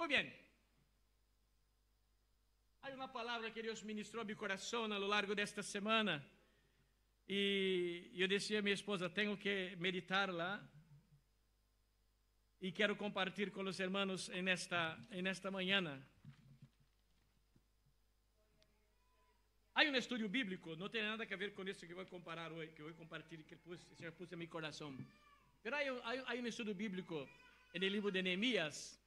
Muy bien. Hay una palabra que Dios ministró a mi corazón a lo largo de esta semana. Y yo decía a mi esposa, tengo que meditarla. Y quiero compartir con los hermanos en esta mañana. Hay un estudio bíblico, no tiene nada que ver con esto que voy a comparar hoy, que voy a compartir, que el Señor puso en mi corazón. Pero hay un estudio bíblico en el libro de Nehemías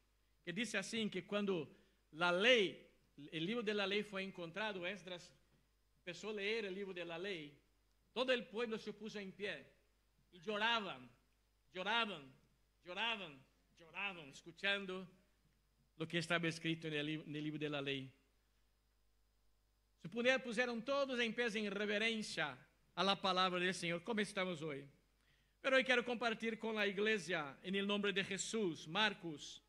que dice así, que cuando la ley, el libro de la ley fue encontrado, Esdras empezó a leer el libro de la ley, todo el pueblo se puso en pie y lloraban, escuchando lo que estaba escrito en el libro de la ley. Se pusieron todos en pie en reverencia a la palabra del Señor, como estamos hoy. Pero hoy quiero compartir con la iglesia en el nombre de Jesús, Marcos,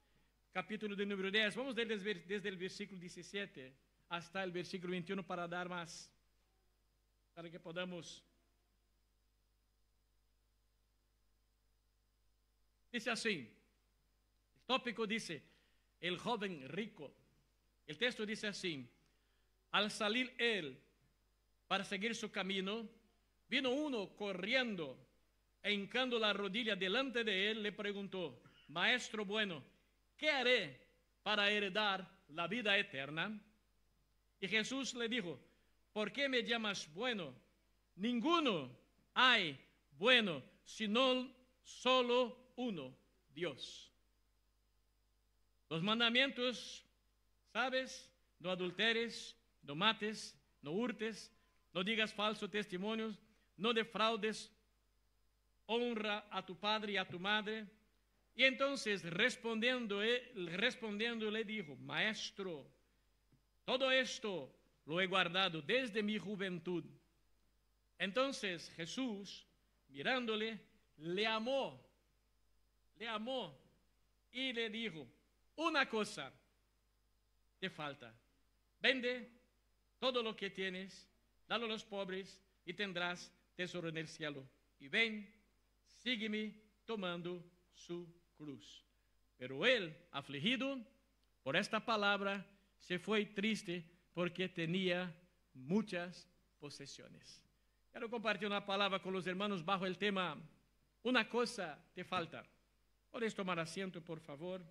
capítulo de número 10. Vamos a leer desde el versículo 17 hasta el versículo 21 para dar más, para que podamos. Dice así, el tópico dice, el joven rico. El texto dice así, al salir él para seguir su camino, vino uno corriendo, e hincando la rodilla delante de él, le preguntó, Maestro bueno, ¿qué haré para heredar la vida eterna? Y Jesús le dijo, ¿por qué me llamas bueno? Ninguno hay bueno, sino solo uno, Dios. Los mandamientos, ¿sabes? No adulteres, no mates, no hurtes, no digas falsos testimonios, no defraudes, honra a tu padre y a tu madre. Y entonces respondiendo le dijo, Maestro, todo esto lo he guardado desde mi juventud. Entonces Jesús, mirándole, le amó y le dijo, una cosa te falta, vende todo lo que tienes, dalo a los pobres y tendrás tesoro en el cielo. Y ven, sígueme tomando su cruz. Pero él, afligido por esta palabra, se fue triste porque tenía muchas posesiones. Quiero compartir una palabra con los hermanos bajo el tema, una cosa te falta. ¿Puedes tomar asiento, por favor?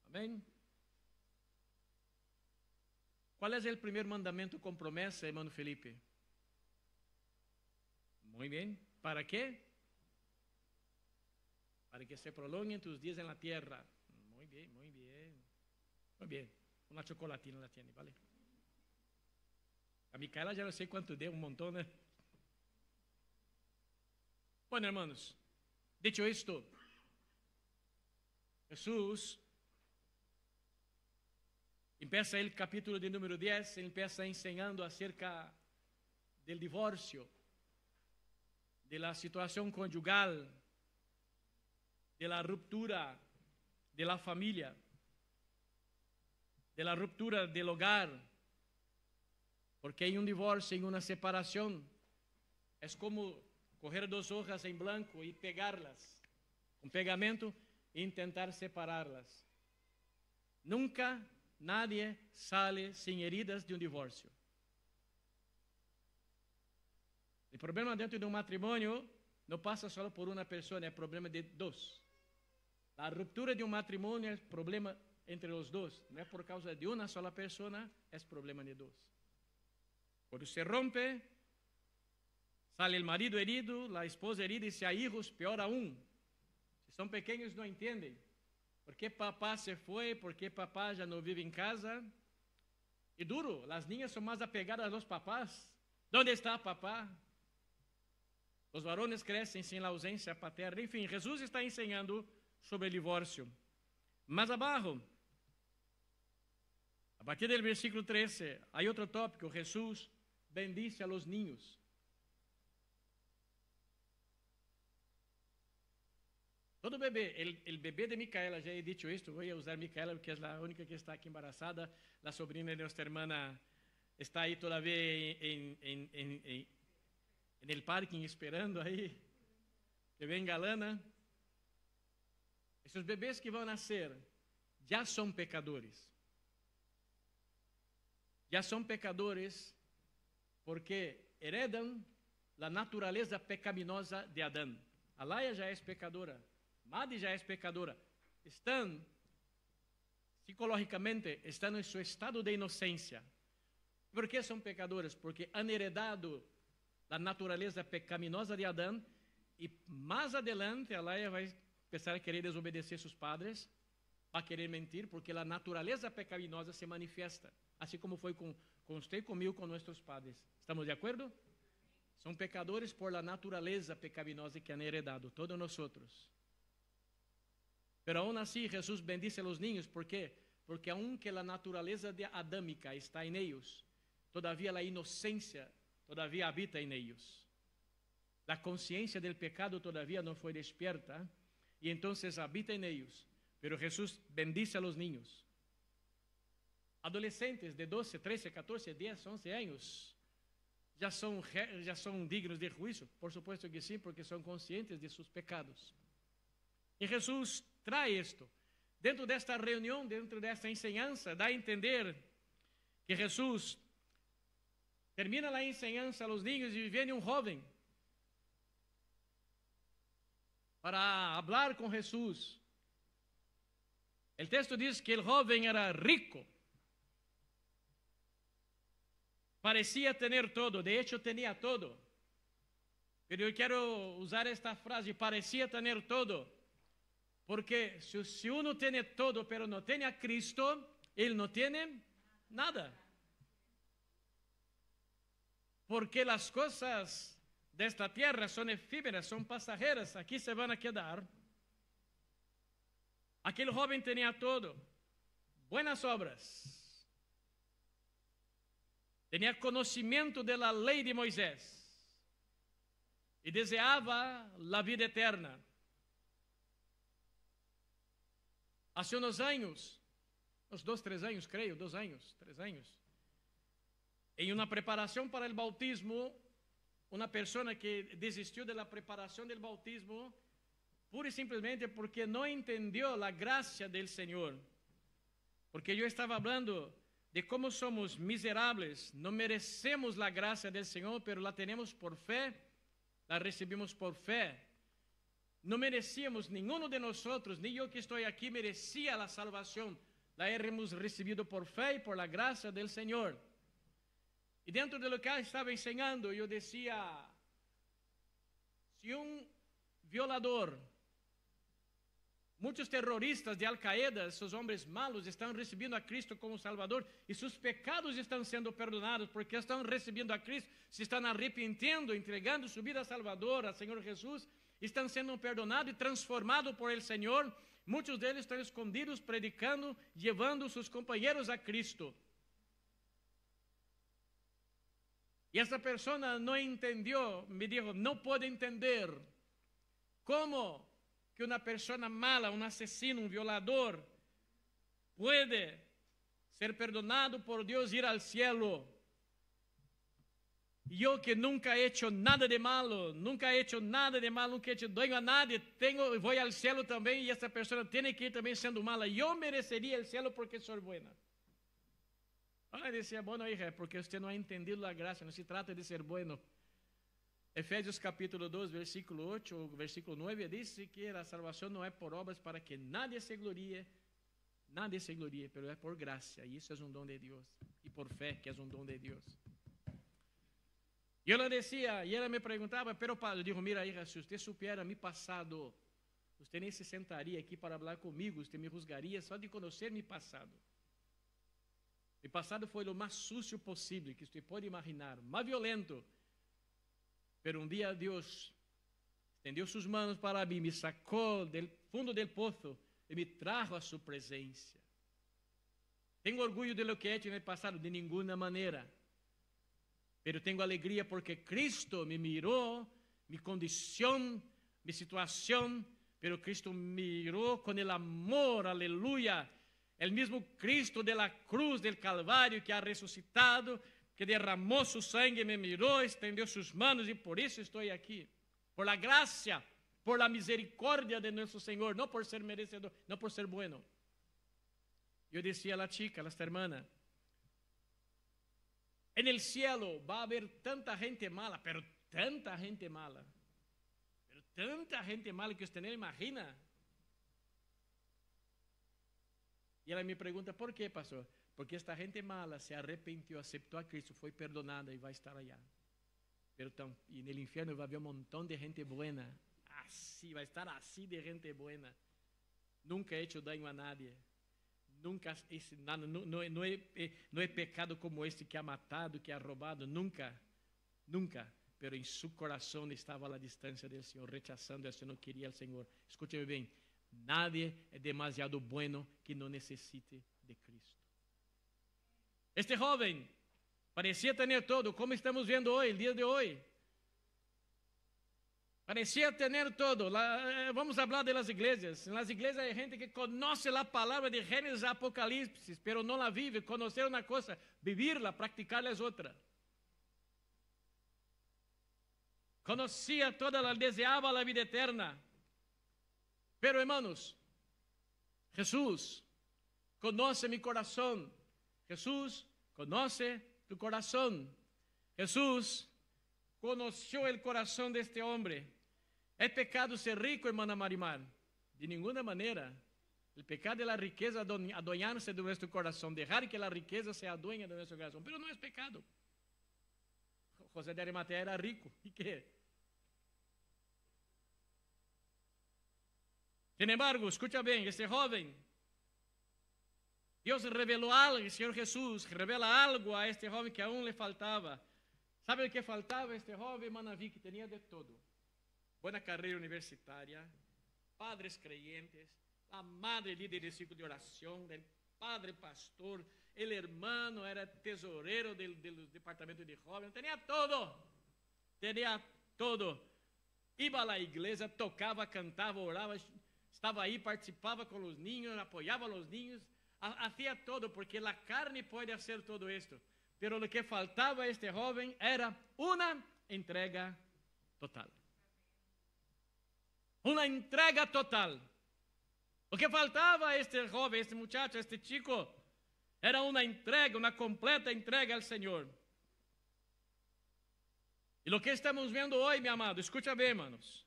Amén. ¿Cuál es el primer mandamiento con promesa, hermano Felipe? Muy bien. ¿Para qué? Para que se prolonguen tus días en la tierra. Muy bien, muy bien. Muy bien. Una chocolatina la tiene, ¿vale? A Micaela ya no sé cuánto dé, un montón, ¿eh? Bueno, hermanos, dicho esto, Jesús empieza el capítulo de número 10, empieza enseñando acerca del divorcio, de la situación conyugal, de la ruptura de la familia, de la ruptura del hogar, porque en un divorcio, en una separación, es como coger dos hojas en blanco y pegarlas con pegamento e intentar separarlas. Nunca nadie sale sin heridas de un divorcio. El problema dentro de un matrimonio no pasa solo por una persona, es problema de dos. La ruptura de un matrimonio es problema entre los dos, no es por causa de una sola persona, es problema de dos. Cuando se rompe, sale el marido herido, la esposa herida y si hay hijos, peor aún. Si son pequeños no entienden. ¿Por qué papá se fue? ¿Por qué papá ya no vive en casa? Y duro, las niñas son más apegadas a los papás. ¿Dónde está papá? Los varones crecen sin la ausencia paterna. En fin, Jesús está enseñando sobre el divorcio. Más abajo, a partir del versículo 13, hay otro tópico. Jesús bendice a los niños. Todo bebé, el bebé de Micaela, ya he dicho esto, voy a usar Micaela porque es la única que está aquí embarazada. La sobrina de nuestra hermana está ahí todavía en el parking esperando ahí. que venga Lana. Esos bebés que van a nacer ya son pecadores. Ya son pecadores porque heredan la naturaleza pecaminosa de Adán. Alaya já é pecadora, Madi já é pecadora. Estão, psicologicamente, estão em seu estado de inocência. Por que são pecadores? Porque han heredado a natureza pecaminosa de Adão e mais adelante Alaya vai começar a querer desobedecer seus padres, vai querer mentir, porque a natureza pecaminosa se manifesta, assim como foi com você e comigo, com nossos padres. Estamos de acordo? São pecadores por la naturaleza pecaminosa que han heredado, todos nós. Pero aún así Jesús bendice a los niños, ¿por qué? Porque aunque la naturaleza adâmica está en ellos, todavía la inocencia todavía habita en ellos. La conciencia del pecado todavía no fue despierta y entonces habita en ellos. Pero Jesús bendice a los niños. Adolescentes de 12, 13, 14, 10, 11 años já são dignos de juízo? Por supuesto que sim, porque são conscientes de seus pecados. E Jesus traz isto. Dentro desta reunião, dentro desta enseñança, dá a entender que Jesus termina a enseñança aos niños e vem um jovem para falar com Jesus. O texto diz que o jovem era rico. Parecia ter todo, de hecho tenía todo. Pero eu quero usar esta frase, parecia ter todo, porque se uno tem todo, pero não tem a Cristo, ele não tem nada. Porque as coisas desta terra são efímeras, são passageras, aqui se vão a quedar. Aquele jovem tinha todo, buenas obras. Tinha conhecimento da lei de Moisés e desejava a vida eterna. Há uns anos, uns 2, 3 anos, creio, 2 anos, 3 anos, em uma preparação para o bautismo, uma pessoa que desistiu da preparação do bautismo, pura e simplesmente porque não entendeu a graça do Senhor. Porque eu estava falando de como somos miseráveis, não merecemos a graça do Senhor, pero la tenemos por fé, la recebimos por fé. Não merecíamos, nenhum de nós, nem eu que estou aqui, merecia a salvação. La hemos recebido por fé e por la graça do Senhor. E dentro de lo que eu estava ensinando, eu dizia, se um violador, muitos terroristas de Al-Qaeda, esses homens malos, estão recebendo a Cristo como Salvador e seus pecados estão sendo perdonados porque estão recebendo a Cristo, se estão arrependendo, entregando sua vida a Salvador, a Senhor Jesus, estão sendo perdonados e transformados por el Senhor. Muitos deles estão escondidos, predicando, levando seus companheiros a Cristo. E essa pessoa não entendeu, me dijo, não pode entender como que uma pessoa mala, um assassino, um violador, pode ser perdonado por Deus e ir ao cielo. Eu que nunca he hecho nada de malo, nunca he hecho daño a nadie, vou ao cielo também, e essa pessoa tem que ir também sendo mala. Eu mereceria o cielo porque sou buena. Eu dizia, bueno, hija, porque você não ha entendido a graça, não se trata de ser bueno. Efésios capítulo 2, versículo 8, o versículo 9, diz que a salvação não é por obras para que nadie se glorie, pero é por graça, e isso é um dom de Deus, e por fé, que é um dom de Deus. E eu le decía, e ela me perguntava, pero padre, eu digo, mira, hija, se você supiera mi passado, você nem se sentaria aqui para falar comigo, você me juzgaria só de conhecer mi passado. Mi passado foi o mais sucio possível que você pode imaginar, mais violento. Pero um dia Deus estendeu suas mãos para mim, me sacou do fundo do poço e me trajo a sua presença. Tenho orgulho de lo que he hecho no passado? De nenhuma maneira. Pero tenho alegria porque Cristo me mirou, mi condição, mi situação, pero Cristo me mirou com el amor, aleluia. El mismo Cristo de la cruz del Calvário que ha ressuscitado, que derramou su sangue, me mirou, estendeu suas manos e por isso estou aqui. Por la gracia por la misericordia de nuestro Señor, no por ser merecedor, no por ser bueno. Yo decía a la chica, a esta hermana, en el cielo va a haber tanta gente mala, pero tanta gente mala que usted no imagina. Y ella me pregunta, ¿por qué, pastor? Porque esta gente mala se arrepintió, aceptó a Cristo, fue perdonada y va a estar allá. Pero y en el infierno va a haber un montón de gente buena, así, va a estar así de gente buena. Nunca he hecho daño a nadie. Nunca hice nada, no he pecado como este que ha matado, que ha robado, nunca. Pero en su corazón estaba a la distancia del Señor, rechazando al Señor, no quería al Señor. Escúcheme bien, nadie es demasiado bueno que no necesite de Cristo. Este joven parecía tener todo, como estamos viendo hoy, el día de hoy. Parecía tener todo. Vamos a hablar de las iglesias. En las iglesias hay gente que conoce la palabra de Génesis a Apocalipsis, pero no la vive. Conocer una cosa, vivirla, practicarla es otra. Conocía toda la, deseaba la vida eterna. Pero hermanos, Jesús conoce mi corazón. Jesús conoce tu corazón. Jesús conoció el corazón de este hombre. ¿Es pecado ser rico, hermana Marimar? De ninguna manera. El pecado es la riqueza adueñarse de nuestro corazón, dejar que la riqueza se adueñe de nuestro corazón. Pero no es pecado. José de Arimatea era rico. ¿Y qué? Sin embargo, escucha bien, este joven, Dios reveló algo, el Señor Jesús revela algo a este joven que aún le faltaba. ¿Sabe qué faltaba a este joven, Manaví? Que tenía de todo. Buena carrera universitaria, padres creyentes, la madre líder del círculo de oración, el padre pastor, el hermano era tesorero del departamento de jóvenes, tenía todo. Iba a la iglesia, tocaba, cantaba, oraba, estaba ahí, participaba con los niños, apoyaba a los niños, hacía todo, porque la carne puede hacer todo esto. Pero lo que faltaba a este joven era una entrega total. Una entrega total. Lo que faltaba a este joven, a este muchacho, a este chico, era una entrega, una completa entrega al Señor. Y lo que estamos viendo hoy, mi amado, escucha bien, hermanos.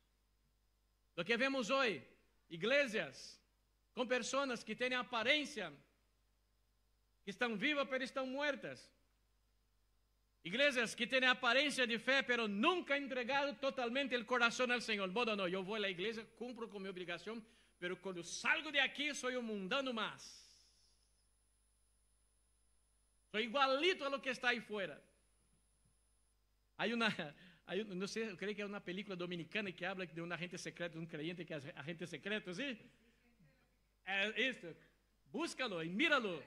Lo que vemos hoy, iglesias con personas que tienen apariencia, que están vivas, pero están muertas. Iglesias que tienen apariencia de fe, pero nunca han entregado totalmente el corazón al Señor. Bueno, no, yo voy a la iglesia, cumplo con mi obligación, pero cuando salgo de aquí soy un mundano más. Soy igualito a lo que está ahí fuera. No sé, creo que es una película dominicana que habla de un agente secreto, un creyente que es agente secreto, ¿sí? Esto, búscalo y míralo.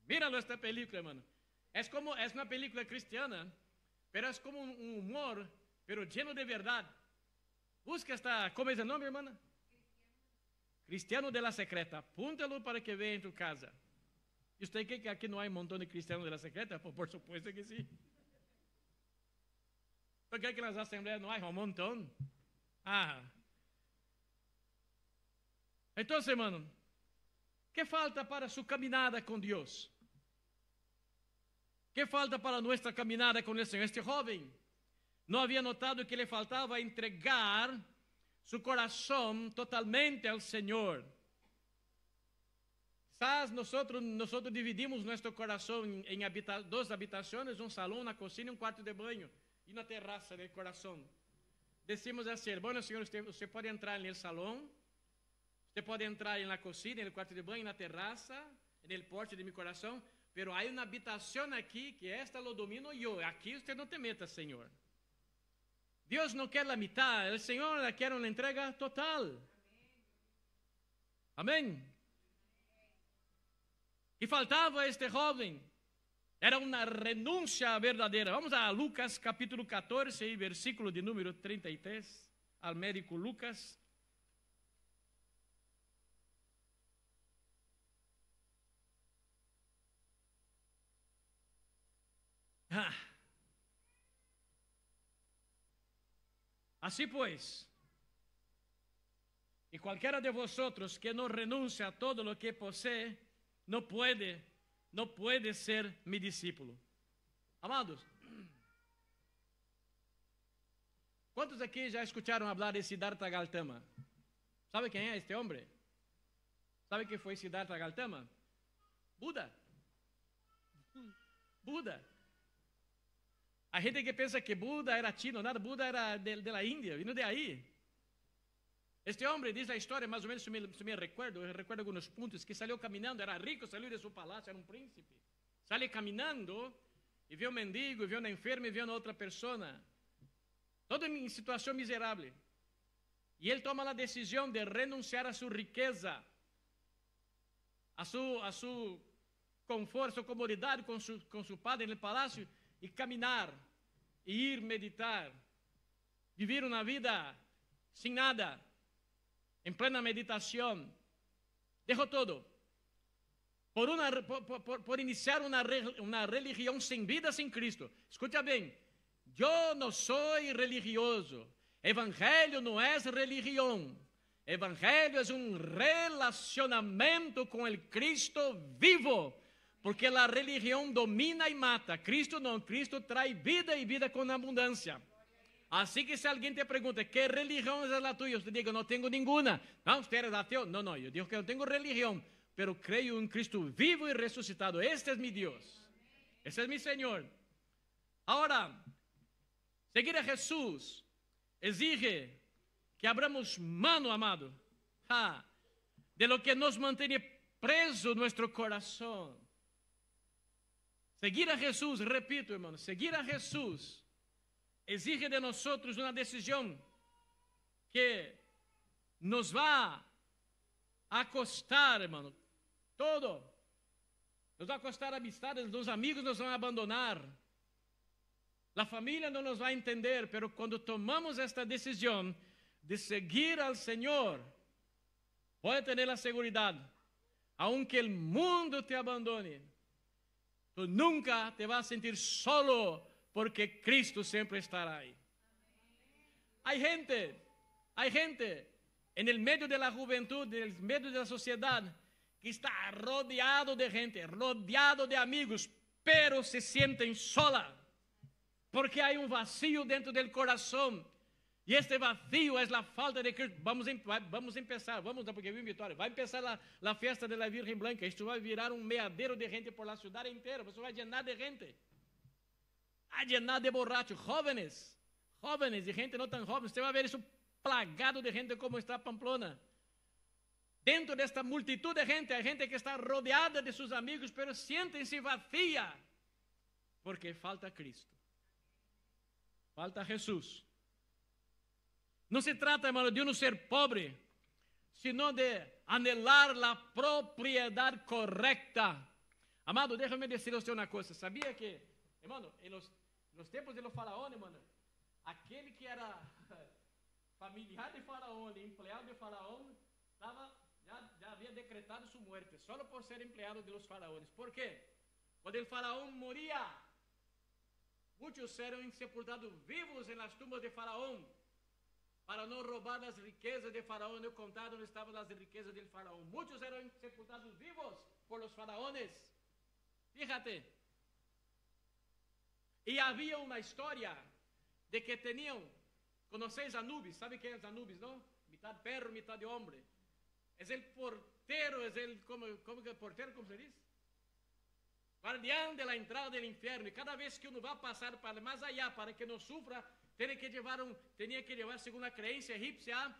Míralo esta película, hermano. Es una película cristiana, pero es como un humor, pero lleno de verdad. Busca ¿cómo es el nombre, hermana? Cristiano de la Secreta. Apúntalo para que vea en tu casa. ¿Y usted cree que aquí no hay un montón de cristianos de la Secreta? Pues por supuesto que sí. ¿Por qué que en las asambleas no hay un montón? Entonces, hermano, ¿qué falta para su caminada con Dios? ¿Qué falta para nuestra caminada con el Señor? Este joven no había notado que le faltaba entregar su corazón totalmente al Señor. Quizás nosotros dividimos nuestro corazón en dos habitaciones, un salón, una cocina y un cuarto de baño, y una terraza del corazón. Decimos así, bueno, Señor, usted puede entrar en el salón, usted puede entrar en la cocina, en el cuarto de baño, en la terraza, en el porche de mi corazón, pero hay una habitación aquí que esta lo domino yo. Aquí usted no te meta, Señor. Dios no quiere la mitad, el Señor quiere una entrega total. Amén. Y faltaba a este joven. Era una renuncia verdadera. Vamos a Lucas capítulo 14, versículo de número 33, al médico Lucas. Así pues, Y cualquiera de vosotros que no renuncia a todo lo que posee, no puede ser mi discípulo. Amados, ¿cuántos aquí ya escucharon hablar de Siddhartha Gautama? ¿Sabe quién es este hombre? ¿Sabe qué fue Siddhartha Gautama? Buda. Hay gente que piensa que Buda era chino, nada, Buda era de la India, vino de ahí. Este hombre, dice la historia, más o menos, si me recuerdo algunos puntos, que salió caminando, era rico, salió de su palacio, era un príncipe. Sale caminando y vio un mendigo, vio una enferma y vio una otra persona. Todo en situación miserable. Y él toma la decisión de renunciar a su riqueza, a su confort, su comodidad con su padre en el palacio, y caminar, e ir meditar, vivir una vida sin nada, en plena meditación. Dejó todo por iniciar una religión sin vida, sin Cristo. Escucha bien, yo no soy religioso. Evangelio no es religión. Evangelio es un relacionamiento con el Cristo vivo. Porque la religión domina y mata. Cristo no, Cristo trae vida y vida con abundancia. Así que si alguien te pregunta, ¿qué religión es la tuya? Usted diga, no tengo ninguna. No, usted eres ateo. No, yo digo que no tengo religión, pero creo en Cristo vivo y resucitado. Este es mi Dios. Este es mi Señor. Ahora, seguir a Jesús exige que abramos mano, amado, de lo que nos mantiene preso nuestro corazón. Seguir a Jesús, repito, hermano, seguir a Jesús exige de nosotros una decisión que nos va a costar, hermano, todo. Nos va a costar amistades, los amigos nos van a abandonar, la familia no nos va a entender, pero cuando tomamos esta decisión de seguir al Señor, puede tener la seguridad, aunque el mundo te abandone, tú nunca te vas a sentir solo, porque Cristo siempre estará ahí. Hay gente en el medio de la juventud, en el medio de la sociedad, que está rodeado de gente, rodeado de amigos, pero se sienten sola, porque hay un vacío dentro del corazón. Y este vacío es la falta de Cristo. Vamos a empezar, porque vivo en Vitória, va a empezar la fiesta de la Virgen Blanca. Esto va a virar un meadero de gente por la ciudad entera. Eso va a llenar de gente, a llenar de borrachos, jóvenes y gente no tan joven. Usted va a ver eso plagado de gente como está Pamplona. Dentro de esta multitud de gente, hay gente que está rodeada de sus amigos, pero sienten-se vacía, porque falta Cristo, falta Jesús. No se trata, hermano, de uno ser pobre, sino de anhelar la propiedad correcta. Amado, déjame decir a usted una cosa. ¿Sabía que, hermano, en los tiempos de los faraones, hermano, aquel que era familiar de faraón, empleado de faraón, ya había decretado su muerte, solo por ser empleado de los faraones. ¿Por qué? Cuando el faraón moría, muchos eran sepultados vivos en las tumbas de faraón, para no robar las riquezas de faraón. No contar dónde estaban las riquezas del faraón. Muchos eran sepultados vivos por los faraones. Fíjate. Y había una historia de que tenían, ¿conocéis a Anubis? ¿Sabe quién es Anubis, no? Mitad perro, mitad de hombre. Es el portero, ¿cómo se dice? Guardián de la entrada del infierno. Y cada vez que uno va a pasar para más allá, para que no sufra, tenía que llevar, según la creencia egipcia,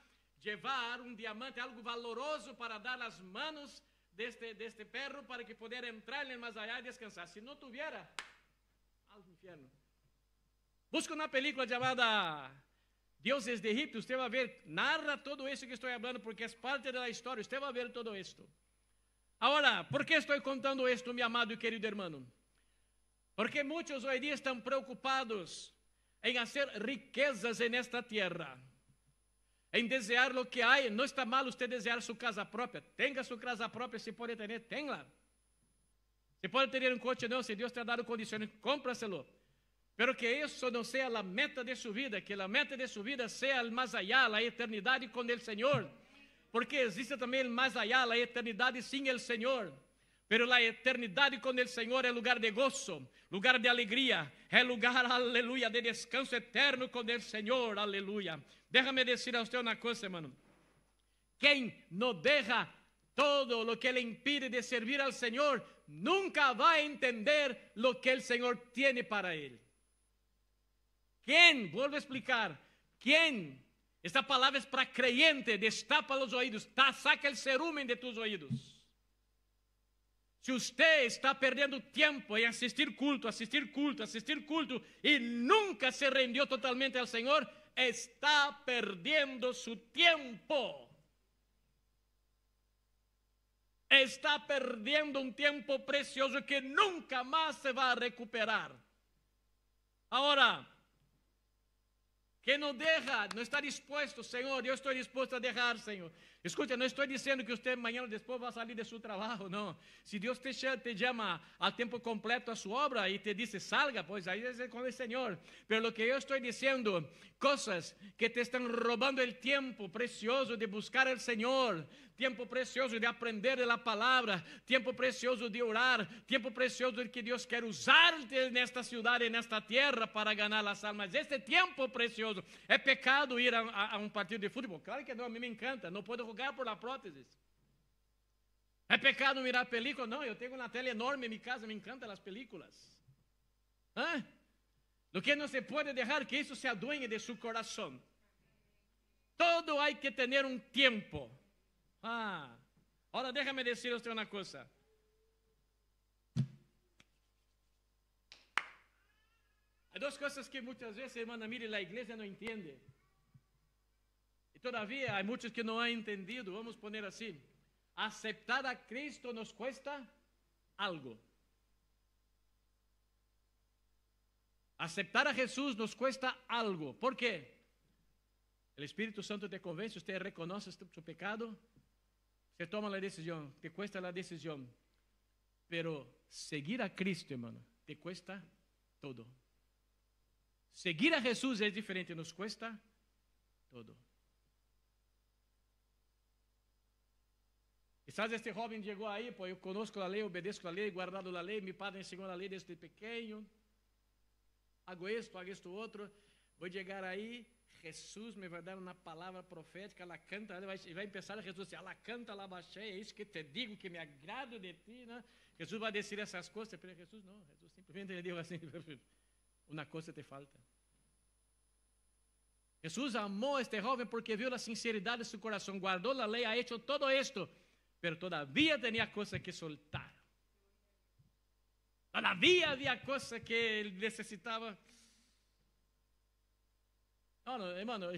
llevar un diamante, algo valoroso, para dar las manos de este perro, para que pudiera entrar en el más allá y descansar. Si no tuviera, al infierno. Busca una película llamada Dioses de Egipto, usted va a ver, narra todo eso que estoy hablando, porque es parte de la historia, usted va a ver todo esto. Ahora, ¿por qué estoy contando esto, mi amado y querido hermano? Porque muchos hoy día están preocupados en hacer riquezas en esta tierra, en desear lo que hay. No está mal usted desear su casa propia. Tenga su casa propia, si puede tener, tenga. Si puede tener un coche, no, si Dios te ha dado condiciones, cómpraselo. Pero que eso no sea la meta de su vida, que la meta de su vida sea el más allá, la eternidad con el Señor. porque existe también el más allá, la eternidad sin el Señor. Pero la eternidad con el Señor es lugar de gozo, lugar de alegría, es lugar, aleluya, de descanso eterno con el Señor, aleluya. Déjame decir a usted una cosa, hermano. Quien no deja todo lo que le impide de servir al Señor, nunca va a entender lo que el Señor tiene para él. ¿Quién? Vuelvo a explicar. ¿Quién? Esta palabra es para creyente. Destapa los oídos. Saca el cerumen de tus oídos. Si usted está perdendo tiempo en asistir culto y nunca se rindió totalmente al Señor, está perdiendo su tiempo. Está perdiendo un tiempo precioso que nunca más se va a recuperar. Ahora, que no deja, no está dispuesto, Señor, yo estoy dispuesto a dejar, Señor. Escucha, no estoy diciendo que usted mañana después va a salir de su trabajo, no. Si Dios te llama al tiempo completo a su obra y te dice salga, pues ahí es con el Señor. Pero lo que yo estoy diciendo, cosas que te están robando el tiempo precioso de buscar al Señor, tiempo precioso de aprender de la palabra, tiempo precioso de orar, tiempo precioso de que Dios quiere usarte en esta ciudad, en esta tierra para ganar las almas. Este tiempo precioso. ¿Es pecado ir a un partido de fútbol? Claro que no, a mí me encanta, no puedo jugar por la prótesis. ¿Es pecado mirar películas? No, yo tengo una tele enorme en mi casa, me encantan las películas. ¿Ah? Lo que no se puede dejar que eso se adueñe de su corazón. Todo hay que tener un tiempo. Ahora déjame decir a usted una cosa. Hay dos cosas que muchas veces, hermana, mire, la iglesia no entiende. Y todavía hay muchos que no han entendido. Vamos a poner así. Aceptar a Cristo nos cuesta algo. Aceptar a Jesús nos cuesta algo. ¿Por qué? El Espíritu Santo te convence, usted reconoce su pecado, se toma la decisión, te cuesta la decisión. Pero seguir a Cristo, hermano, te cuesta todo. Seguir a Jesús es diferente, nos cuesta todo. Quizás este joven llegó ahí, pues yo conozco la ley, obedezco la ley, guardado la ley, mi padre enseñó la ley desde pequeño. Hago esto otro. Voy a llegar ahí, Jesús me va a dar una palabra profética, la canta, y va a empezar a Jesús, la canta, la bajé, es que te digo que me agrado de ti, ¿no? Jesús va a decir esas cosas, pero Jesús no, Jesús simplemente le dijo así, una cosa te falta. Jesús amó a este joven porque vio la sinceridad de su corazón, guardó la ley, ha hecho todo esto, pero todavía tenía cosas que soltar. Todavía había cosas que él necesitaba. No, hermano.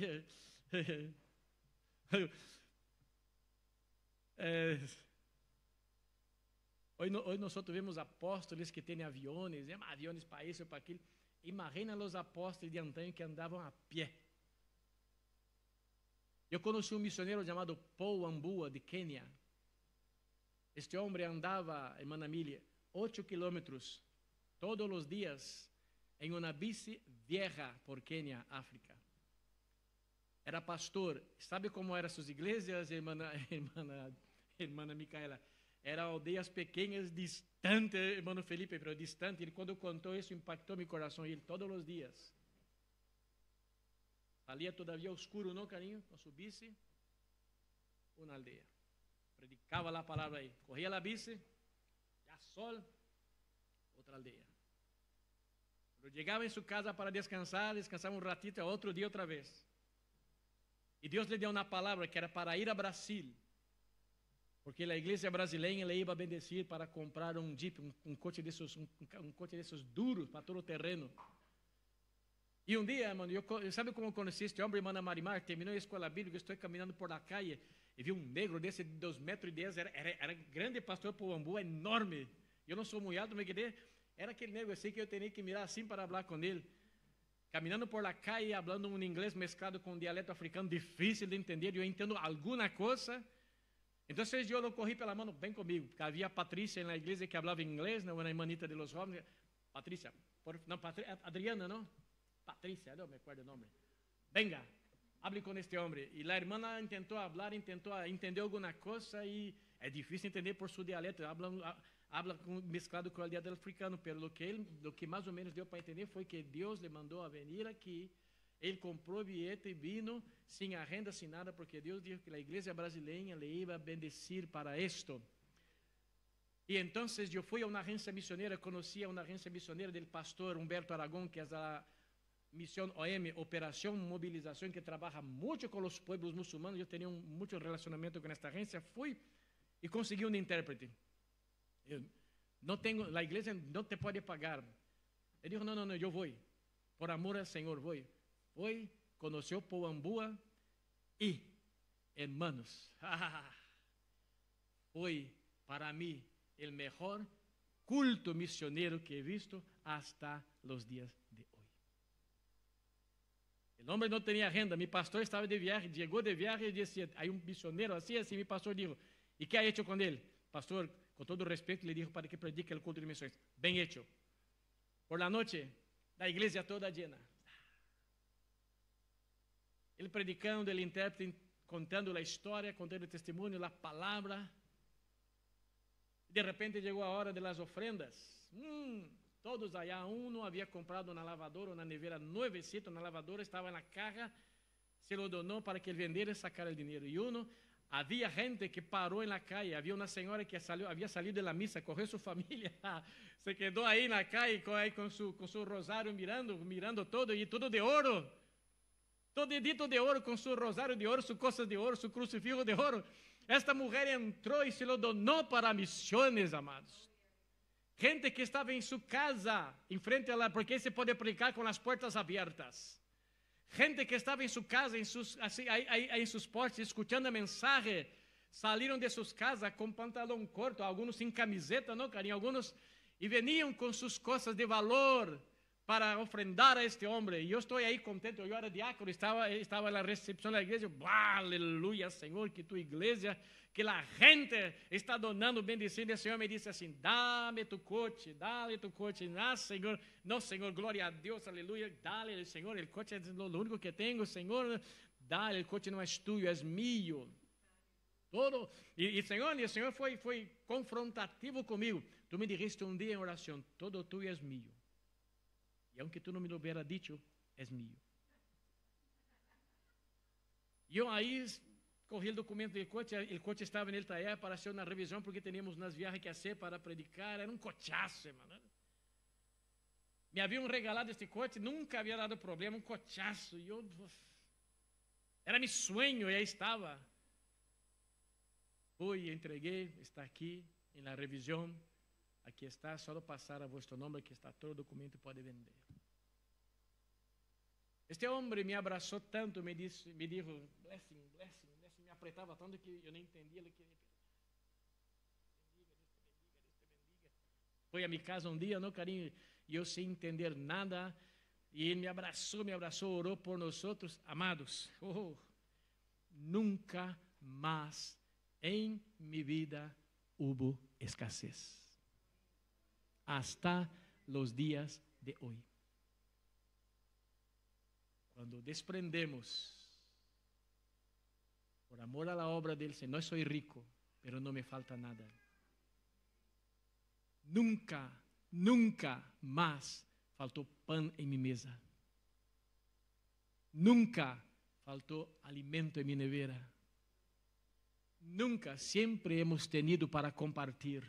Hoy nosotros vemos apóstoles que tienen aviones, aviones para eso, para aquilo. Imagina los apóstoles de antaño que andaban a pie. Yo conocí un misionero llamado Paul Ambua de Kenia. Este hombre andaba, hermana Emilia, 8 kilómetros todos los días en una bici vieja por Kenia, África. Era pastor. ¿Sabe cómo eran sus iglesias, hermana Micaela? Eran aldeias pequeñas, distantes, hermano Felipe, pero distantes. Y cuando contó eso impactó mi corazón. Y él todos los días salía todavía oscuro, ¿no, cariño? Con su bici, una aldea. Predicaba la palabra ahí. Cogía la bici, ya sol, otra aldea. Pero llegaba en su casa para descansar, descansaba un ratito, otro día otra vez. Y Dios le dio una palabra que era para ir a Brasil. Porque la iglesia brasileña le iba a bendecir para comprar un jeep, un coche de esos duros para todo terreno. Y un día, hermano, ¿sabe cómo conocí a este hombre, hermana Marimar? Terminó la escuela bíblica, estoy caminando por la calle y vi un negro de ese 2,10 metros, era grande pastor por bambú, enorme. Yo no soy muy alto, me quedé, era aquel negro así que yo tenía que mirar así para hablar con él. Caminando por la calle, hablando un inglés mezclado con un dialecto africano difícil de entender, yo entiendo alguna cosa. Entonces yo lo cogí pela mano, ven conmigo. Había Patricia en la iglesia que hablaba inglés, ¿no? Una hermanita de los jóvenes. Patricia, Adriana, ¿no? Patricia, no me acuerdo el nombre. Venga, hable con este hombre. Y la hermana intentó hablar, intentó entender alguna cosa y es difícil entender por su dialecto. Habla mezclado con el dialecto africano, pero lo que más o menos dio para entender fue que Dios le mandó a venir aquí. Él compró billete y vino sin agenda, sin nada, porque Dios dijo que la iglesia brasileña le iba a bendecir para esto. Y entonces yo fui a una agencia misionera, conocí a una agencia misionera del pastor Humberto Aragón, que es la Misión OM, Operación Movilización, que trabaja mucho con los pueblos musulmanes. Yo tenía mucho relacionamiento con esta agencia. Fui y conseguí un intérprete. La iglesia no te puede pagar. Él dijo, no, yo voy. Por amor al Señor voy. Hoy conoció Pouambua y, hermanos, fue para mí el mejor culto misionero que he visto hasta los días de hoy. El hombre no tenía agenda, mi pastor estaba de viaje, llegó de viaje y decía, hay un misionero así, mi pastor dijo, ¿y qué ha hecho con él? Pastor, con todo respeto, le dijo para que predique el culto de misiones. Bien hecho. Por la noche, la iglesia toda llena. Ele predicando, el intérprete contando la historia, contando el testimonio, la palabra. De repente llegó a hora de las ofrendas. Todos allá, uno había comprado una lavadora, una nevera nuevecita, una lavadora, estaba en la caja, se lo donó para que él vendiera y sacara el dinero. Y había gente que paró en la calle, había una señora que había salido de la misa, corrió su familia, se quedó ahí en la calle con su rosario mirando todo, y todo de oro. Todito de oro, con su rosario de oro, sus cosas de oro, su crucifijo de oro. Esta mujer entró y se lo donó para misiones, amados. Gente que estaba en su casa, enfrente a porque se puede predicar con las puertas abiertas. Gente que estaba en su casa, en sus portas, escuchando el mensaje, salieron de sus casas con pantalón corto, algunos sin camiseta, ¿no, cariño? Algunos, y venían con sus cosas de valor para ofrendar a este hombre. Y yo estoy ahí contento. Yo era diácono, estaba en la recepción de la iglesia. Aleluya, Señor, que tu iglesia, que la gente está donando, bendiciendo. El Señor me dice así, dame tu coche. No, Señor, gloria a Dios, aleluya. Dale, Señor, el coche es lo único que tengo, Señor. Dale, el coche no es tuyo, es mío. Todo. Y el Señor fue confrontativo conmigo. Tú me dijiste un día en oración, todo tuyo es mío. Y aunque tú no me lo hubieras dicho, es mío. Yo ahí cogí el documento del coche, el coche estaba en el taller para hacer una revisión porque teníamos unas viajes que hacer para predicar, era un cochazo, hermano. Me habían regalado este coche, nunca había dado problema, un cochazo. Era mi sueño y ahí estaba. Fui, entregué, está aquí en la revisión. Aquí está, solo pasar a vuestro nombre, aquí está todo el documento y puede vender. Este hombre me abrazó tanto, me dijo, blessing, me apretaba tanto que yo no entendía lo que ele bendiga. Fui a mi casa un día, ¿no, cariño? Yo sin entender nada, y él me abrazó, oró por nosotros, amados. Nunca más en mi vida hubo escasez. Hasta los días de hoy. Cuando desprendemos por amor a la obra del Señor, no soy rico, pero no me falta nada. Nunca más faltó pan en mi mesa. Nunca faltó alimento en mi nevera. Nunca, siempre hemos tenido para compartir.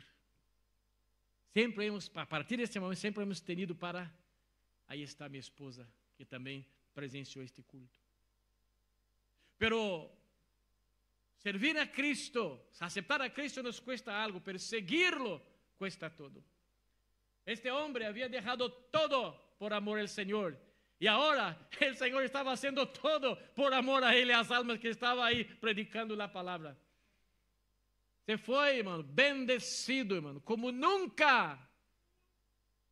A partir de este momento, siempre hemos tenido para... Ahí está mi esposa, que también presenció este culto. Pero servir a Cristo, aceptar a Cristo nos cuesta algo, pero seguirlo cuesta todo. Este hombre había dejado todo por amor al Señor. Y ahora el Señor estaba haciendo todo por amor a él y a las almas que estaban ahí predicando la palabra. Se fue, hermano, bendecido, hermano, como nunca.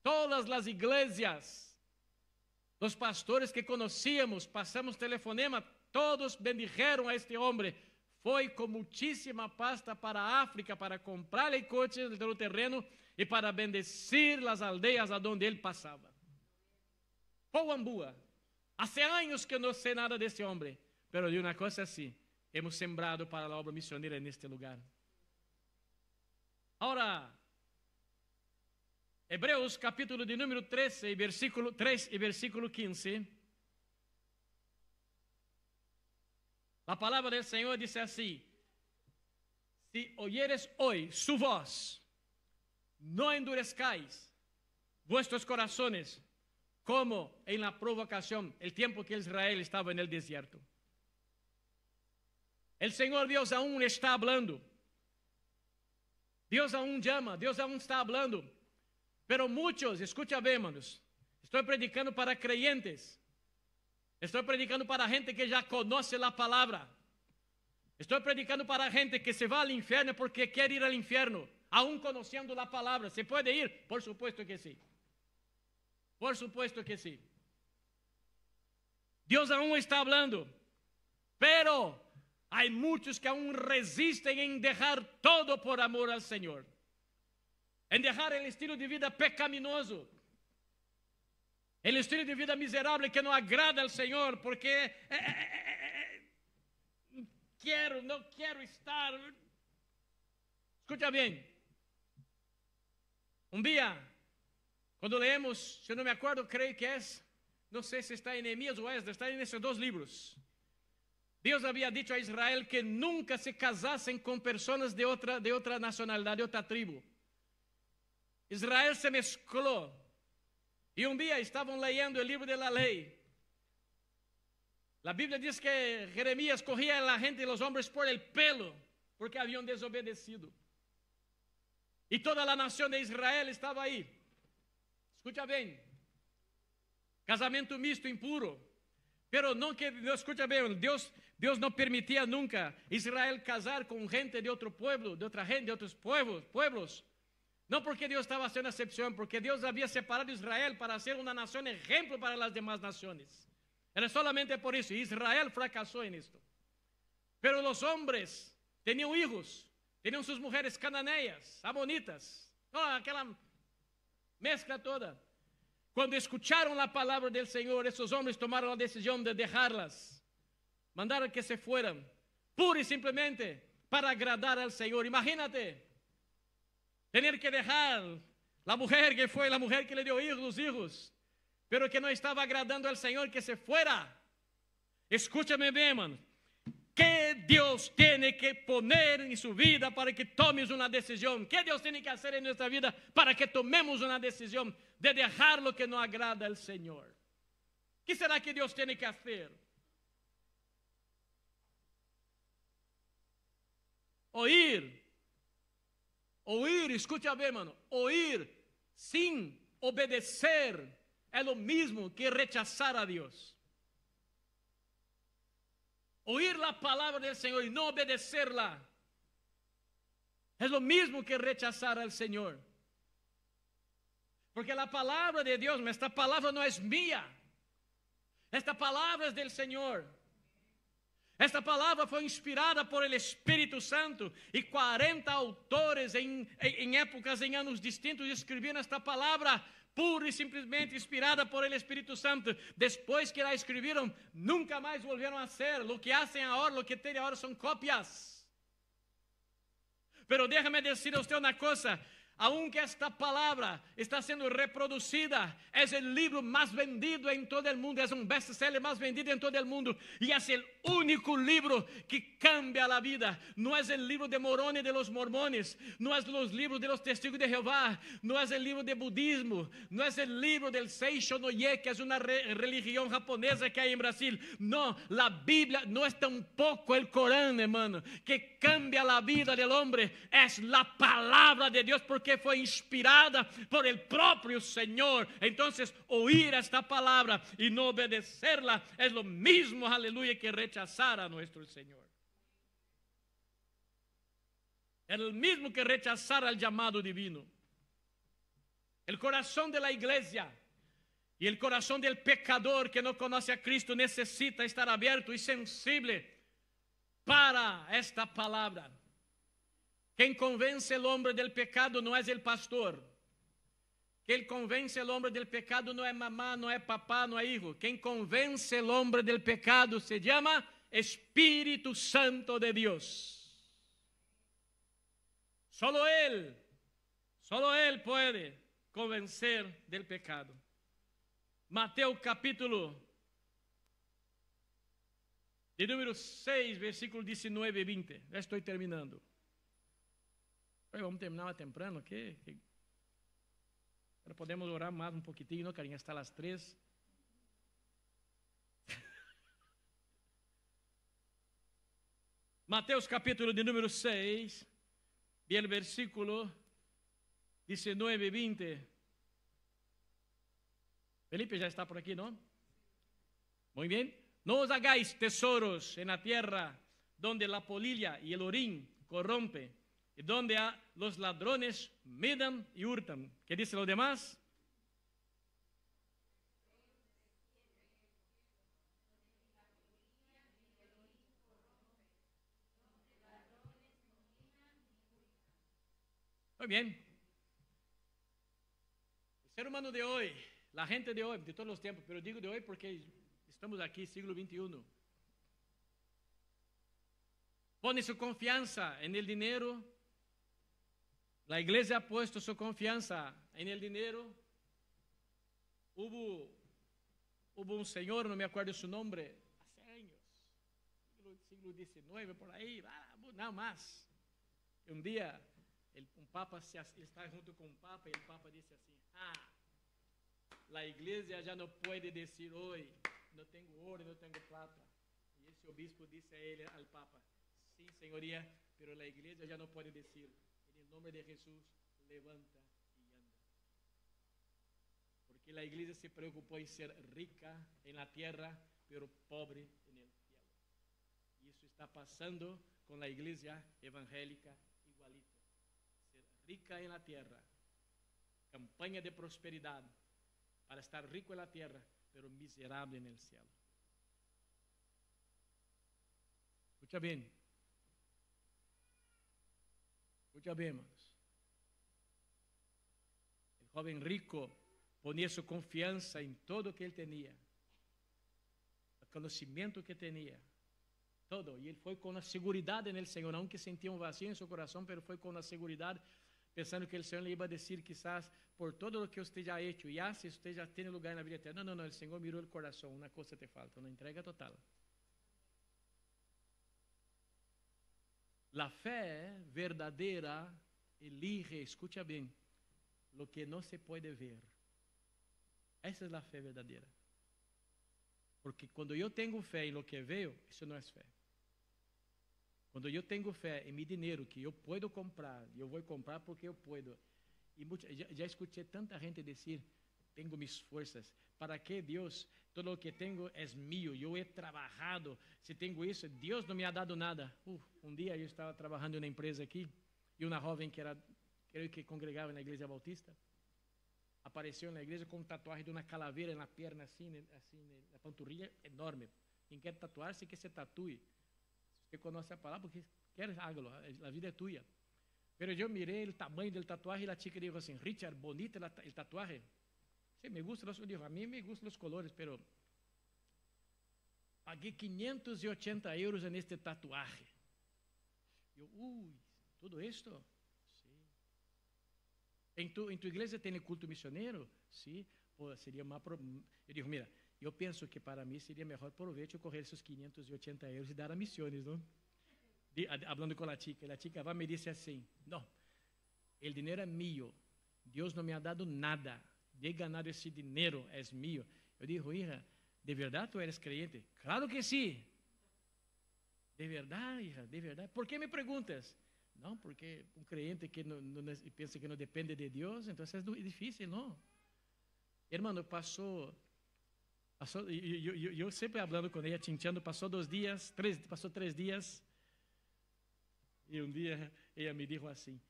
Todas las iglesias, los pastores que conocíamos, pasamos telefonema, todos bendijeron a este hombre. Fue con muchísima pasta para África, para comprarle coches del terreno y para bendecir las aldeas a donde él pasaba. Pouambua, hace años que no sé nada de ese hombre, Pero de una cosa sí, hemos sembrado para la obra misionera en este lugar. Ahora, Hebreos capítulo de número 13 y versículo 3 y versículo 15. La palabra del Señor dice así: si oyeres hoy su voz, no endurezcáis vuestros corazones como en la provocación, el tiempo que Israel estaba en el desierto. El Señor Dios aún está hablando. Dios aún llama, Dios aún está hablando. Pero muchos, escucha bien, hermanos, estoy predicando para creyentes. Estoy predicando para gente que ya conoce la palabra. Estoy predicando para gente que se va al infierno porque quiere ir al infierno, aún conociendo la palabra. ¿Se puede ir? Por supuesto que sí. Por supuesto que sí. Dios aún está hablando, pero hay muchos que aún resisten en dejar todo por amor al Señor, en dejar el estilo de vida pecaminoso, el estilo de vida miserable que no agrada al Señor, porque no quiero estar. Escucha bien. Un día, cuando leemos, si no me acuerdo, creo que es, no sé si está en Nehemías o Esdras, está en esos dos libros. Dios había dicho a Israel que nunca se casasen con personas de otra nacionalidad, de otra tribu. Israel se mezcló. Y un día estaban leyendo el libro de la ley. La Biblia dice que Jeremías cogía a la gente y los hombres por el pelo, porque habían desobedecido. Y toda la nación de Israel estaba ahí. Escucha bien. Casamiento mixto, impuro. Pero no que, escucha bien, Dios no permitía nunca Israel casar con gente de otro pueblo, de otra gente, de otros pueblos. No porque Dios estaba haciendo excepción, porque Dios había separado a Israel para ser una nación ejemplo para las demás naciones. Era solamente por eso. Israel fracasó en esto. Pero los hombres tenían hijos, tenían sus mujeres cananeas, amonitas, toda aquela mezcla toda. Cuando escucharon la palabra del Señor, esos hombres tomaron la decisión de dejarlas. Mandaron que se fueran, pura y simplemente para agradar al Señor. Imagínate, tener que dejar la mujer que fue la mujer que le dio los hijos, pero que no estaba agradando al Señor, que se fuera. Escúchame bien, hermano. ¿Qué Dios tiene que poner en su vida para que tomes una decisión? ¿Qué Dios tiene que hacer en nuestra vida para que tomemos una decisión de dejar lo que no agrada al Señor? ¿Qué será que Dios tiene que hacer? Oír, escucha bien, hermano. Oír sin obedecer es lo mismo que rechazar a Dios. Oír la palabra del Señor y no obedecerla es lo mismo que rechazar al Señor. Porque la palabra de Dios, esta palabra no es mía. Esta palabra es del Señor. Esta palabra fue inspirada por el Espíritu Santo y 40 autores en épocas, en años distintos escribieron esta palabra pura y simplesmente inspirada por el Espíritu Santo. Después que la escribieron, nunca más volvieron a hacer. Lo que hacen ahora, lo que tienen ahora son copias. Pero déjame decir a usted una cosa. Aunque esta palabra está siendo reproducida, es el libro más vendido en todo el mundo, es un bestseller más vendido en todo el mundo, y es el único libro que cambia la vida. No es el libro de Moroni de los mormones, no es los libros de los testigos de Jehová, no es el libro de budismo, no es el libro del Seishonoye, que es una religión japonesa que hay en Brasil. No, la Biblia no es tampoco el Corán, hermano, que cambia la vida del hombre. Es la palabra de Dios, porque fue inspirada por el propio Señor. Entonces, oír esta palabra y no obedecerla es lo mismo, aleluya, que rechazar a nuestro Señor. Es el mismo que rechazar al llamado divino. El corazón de la iglesia y el corazón del pecador que no conoce a Cristo necesita estar abierto y sensible para esta palabra. Quien convence al hombre del pecado no es el pastor. Quien convence al hombre del pecado no es mamá, no es papá, no es hijo. Quien convence al hombre del pecado se llama Espíritu Santo de Dios. Solo Él puede convencer del pecado. Mateo capítulo de número 6, versículo 19 y 20. Já estou terminando. Vamos terminar mais temprano aqui. Agora podemos orar mais um pouquinho, não, carinha? Está às 3. Mateus capítulo de número 6, e o versículo 19 e 20. Felipe já está por aqui, não? Muito bem. No os hagáis tesoros en la tierra, donde la polilla y el orín corrompe, y donde los ladrones midan y hurtan. ¿Qué dice lo demás? Muy bien. El ser humano de hoy, la gente de hoy, de todos los tiempos, pero digo de hoy porque estamos aquí, siglo XXI. Pone su confianza en el dinero. La iglesia ha puesto su confianza en el dinero. Hubo un señor, no me acuerdo su nombre, hace años, siglo XIX, por ahí, nada más. Y un día, un papa está junto con un papa y el papa dice así: la iglesia ya no puede decir hoy, no tengo oro, no tengo plata. Y ese obispo dice a él, al papa: sí, señoría, pero la iglesia ya no puede decir, en el nombre de Jesús, levanta y anda. Porque la iglesia se preocupó en ser rica en la tierra, pero pobre en el cielo. Y eso está pasando con la iglesia evangélica igualito. Ser rica en la tierra, campaña de prosperidad, para estar rico en la tierra, pero miserable en el cielo. Escucha bien. Escucha bien, hermanos. El joven rico ponía su confianza en todo lo que él tenía, el conocimiento que tenía, todo. Y él fue con la seguridad en el Señor, aunque sentía un vacío en su corazón, pero fue con la seguridad, pensando que el Señor le iba a decir quizás, por todo lo que usted ya ha hecho y hace, usted ya tiene lugar en la vida eterna. No, el Señor miró el corazón, una cosa te falta, una entrega total. La fe verdadera elige, escucha bien, lo que no se puede ver. Esa es la fe verdadera. Porque cuando yo tengo fe en lo que veo, eso no es fe. Cuando yo tengo fe en mi dinero, que yo puedo comprar, yo voy a comprar porque yo puedo. Y ya escuché tanta gente decir, tengo mis fuerzas. ¿Para qué Dios? Todo lo que tengo es mío. Yo he trabajado. Si tengo eso, Dios no me ha dado nada. Un día yo estaba trabajando en una empresa aquí y una joven que era, creo que congregaba en la iglesia bautista, apareció en la iglesia con un tatuaje de una calavera en la pierna, así en la panturrilla, enorme. Quien quiere tatuarse, que se tatúe. Usted conoce la palabra, porque quieres, hágalo. La vida es tuya. Pero yo miré el tamaño del tatuaje y la chica dijo así: Richard, bonito el tatuaje. Sí, me gusta, dijo, a mí me gustan los colores, pero pagué 580 euros en este tatuaje. Yo, ¿todo esto? Sí. ¿En tu iglesia tiene culto misionero? Sí. Pues sería más... Yo digo, mira, yo pienso que para mí sería mejor provecho coger esos 580 euros y dar a misiones, ¿no? Hablando con la chica, y la chica va y me dice así: no, el dinero es mío, Dios no me ha dado nada, de ganar ese dinero es mío. Yo digo, hija, ¿de verdad tú eres creyente? Claro que sí. De verdad, hija, de verdad. ¿Por qué me preguntas? No, porque un creyente que no piensa que no depende de Dios, entonces es difícil, ¿no? Hermano, pasó yo siempre hablando con ella, chinchando, pasó 3 días. Y un día ella me dijo así: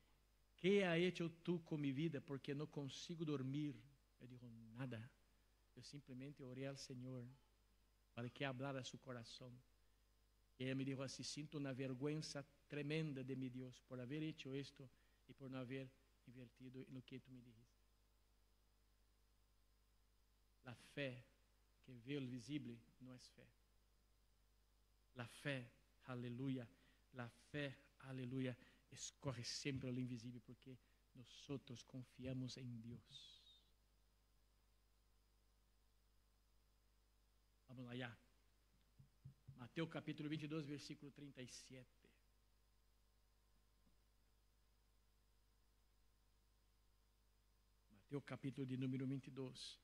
¿qué has hecho tú con mi vida? Porque no consigo dormir. Yo digo, nada. Yo simplemente oré al Señor para que hablara a su corazón. Y ella me dijo así: siento una vergüenza tremenda de mi Dios por haber hecho esto y por no haber invertido en lo que tú me dijiste. La fe que ve lo visible no es fe. La fe, aleluya, la fe, aleluya, escorre siempre lo invisible porque nosotros confiamos en Dios. Vamos allá. Mateo capítulo 22, versículo 37. Mateo capítulo de número 22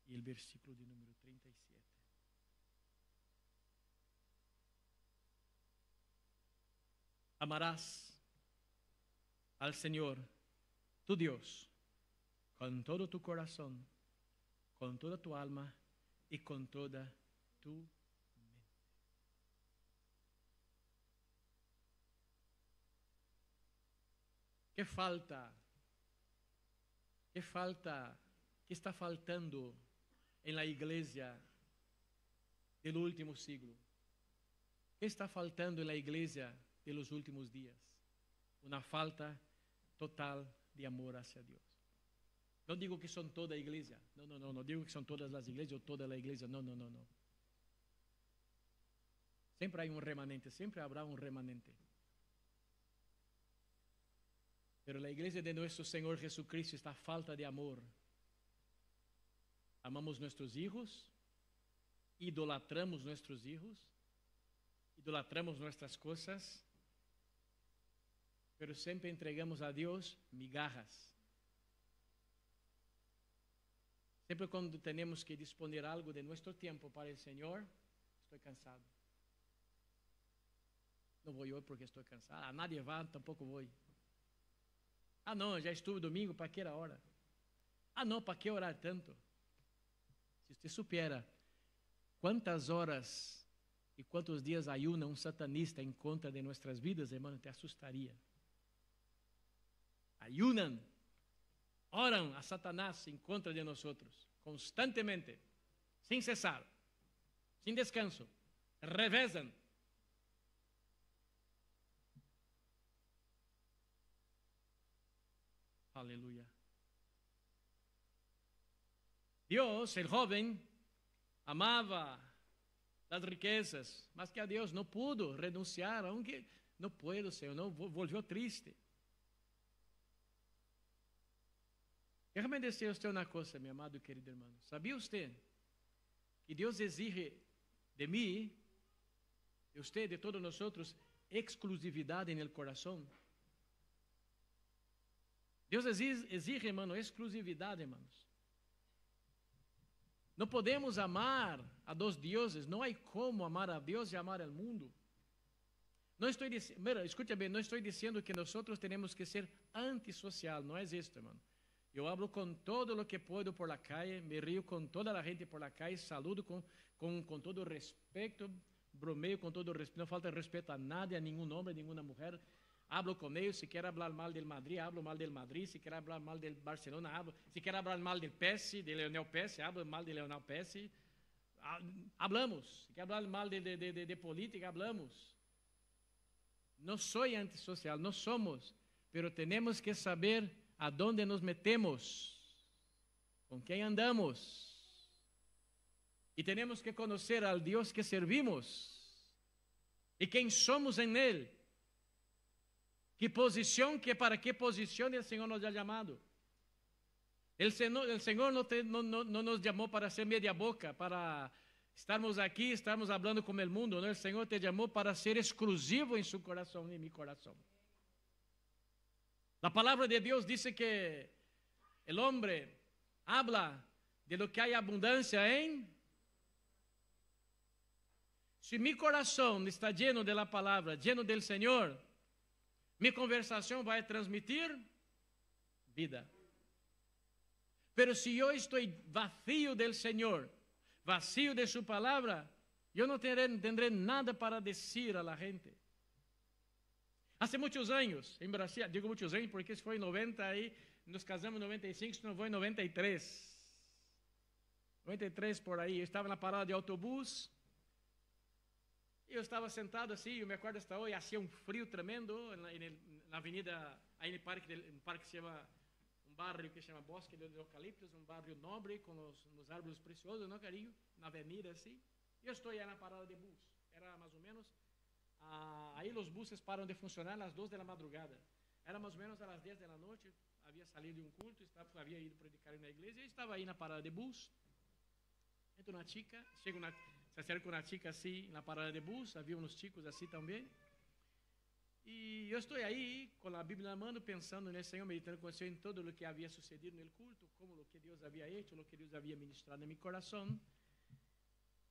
e o versículo de número 37. Amarás al Señor, tu Dios, con todo tu corazón, con toda tu alma y con toda tu mente. ¿Qué falta? ¿Qué falta? ¿Qué está faltando en la iglesia del último siglo? ¿Qué está faltando en la iglesia de los últimos días? Una falta total de amor hacia Dios. No digo que son toda iglesia. No digo que son todas las iglesias o toda la iglesia. No. Siempre hay un remanente, siempre habrá un remanente. Pero la iglesia de nuestro Señor Jesucristo está a falta de amor. Amamos nuestros hijos, idolatramos nuestros hijos, idolatramos nuestras cosas, pero siempre entregamos a Dios migajas. Siempre cuando tenemos que disponer algo de nuestro tiempo para el Señor, estoy cansado. No voy hoy porque estoy cansado. A nadie va, tampoco voy. Ah, no, já estuve domingo, ¿para qué era hora? Ah, no, ¿para qué orar tanto? Si usted supiera cuántas horas y cuántos días ayuna un satanista en contra de nuestras vidas, hermano, te asustaría. Ayunan, oran a Satanás en contra de nosotros, constantemente, sin cesar, sin descanso, revezan. Aleluya. Dios, el joven, amaba las riquezas, mas que a Dios no pudo renunciar, aunque no puedo, Señor, no volvió triste. Déjame decir a usted una cosa, mi amado y querido hermano. ¿Sabía usted que Dios exige de mí, de usted, de todos nosotros, exclusividad en el corazón? Deus exige, hermano, exclusividade, irmãos. Não podemos amar a dos deuses, não há como amar a Deus e amar ao mundo. Não estou dizendo, mira, escute bem, não estou dizendo que nós temos que ser antissocial, não é isso, irmão. Eu hablo com todo o que puedo por la calle, me rio com toda a gente por la calle, saludo com todo respeito, bromeio com todo respeito, não falta respeito a nada, a nenhum homem, a nenhuma mulher. Hablo con ellos, si quiero hablar mal del Madrid, hablo mal del Madrid, si quiero hablar mal del Barcelona, hablo, si quiero hablar mal del Messi, de Lionel Messi, hablo mal de Lionel Messi, hablamos, si quiero hablar mal de política, hablamos. No soy antisocial, no somos, pero tenemos que saber a dónde nos metemos, con quién andamos, y tenemos que conocer al Dios que servimos, y quién somos en Él. ¿Para qué posición el Señor nos ha llamado? El Señor no nos llamó para ser media boca, para estarmos aquí, estarmos hablando con el mundo. ¿No? El Señor te llamó para ser exclusivo en su corazón y en mi corazón. La palabra de Dios dice que el hombre habla de lo que hay abundancia en... Si mi corazón está lleno de la palabra, lleno del Señor, mi conversación va a transmitir vida. Pero si yo estoy vacío del Señor, vacío de su palabra, yo no tendré nada para decir a la gente. Hace muchos años, en Brasil, digo muchos años porque fue en 90 y nos casamos en 95, no fue en 93. 93 por ahí, yo estaba en la parada de autobús. Eu estava sentado assim, eu me acordo hasta hoje, hacía um frio tremendo na avenida, aí no parque que se chama, um barrio que se chama Bosque de Eucaliptos, um barrio nobre com os árvores preciosos, não, carinho? Na avenida assim. E eu estou aí na parada de bus. era más o menos, ahí los buses paran de funcionar a las 2 de la madrugada. Era más o menos a las 10 de la noche, había salido de un culto, había ido a predicar en una iglesia y estaba ahí en la parada de bus. Entra una chica, se acerca una chica así en la parada de bus, había unos chicos así también. Y yo estoy ahí con la Biblia en la mano, pensando en el Señor, meditando con el Señor en todo lo que había sucedido en el culto, como lo que Dios había hecho, lo que Dios había ministrado en mi corazón.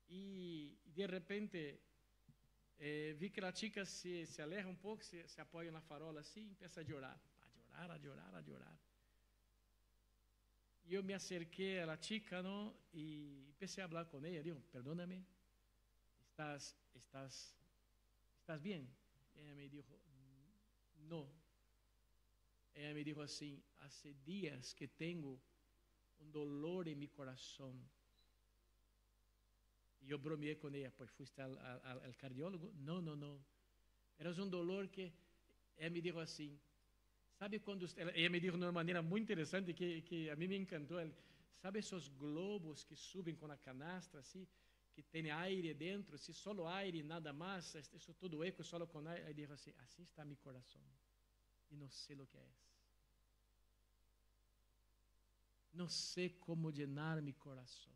Y de repente vi que la chica se aleja un poco, se apoya en la farola así y empieza a llorar, a llorar, a llorar. Y yo me acerqué a la chica, ¿no? Y empecé a hablar con ella. Digo, perdóname, ¿estás bien? Ella me dijo, no. Ella me dijo así, hace días que tengo un dolor en mi corazón. Y yo bromeé con ella, pues fuiste al cardiólogo. No. Era un dolor que, ella me dijo así, ¿sabe cuando ella me dijo de una manera muy interesante que a mí me encantó? ¿Sabe esos globos que suben con la canastra, así, que tiene aire dentro, si solo aire y nada más, eso todo eco, solo con aire? Ella dijo así, así está mi corazón y no sé lo que es. No sé cómo llenar mi corazón.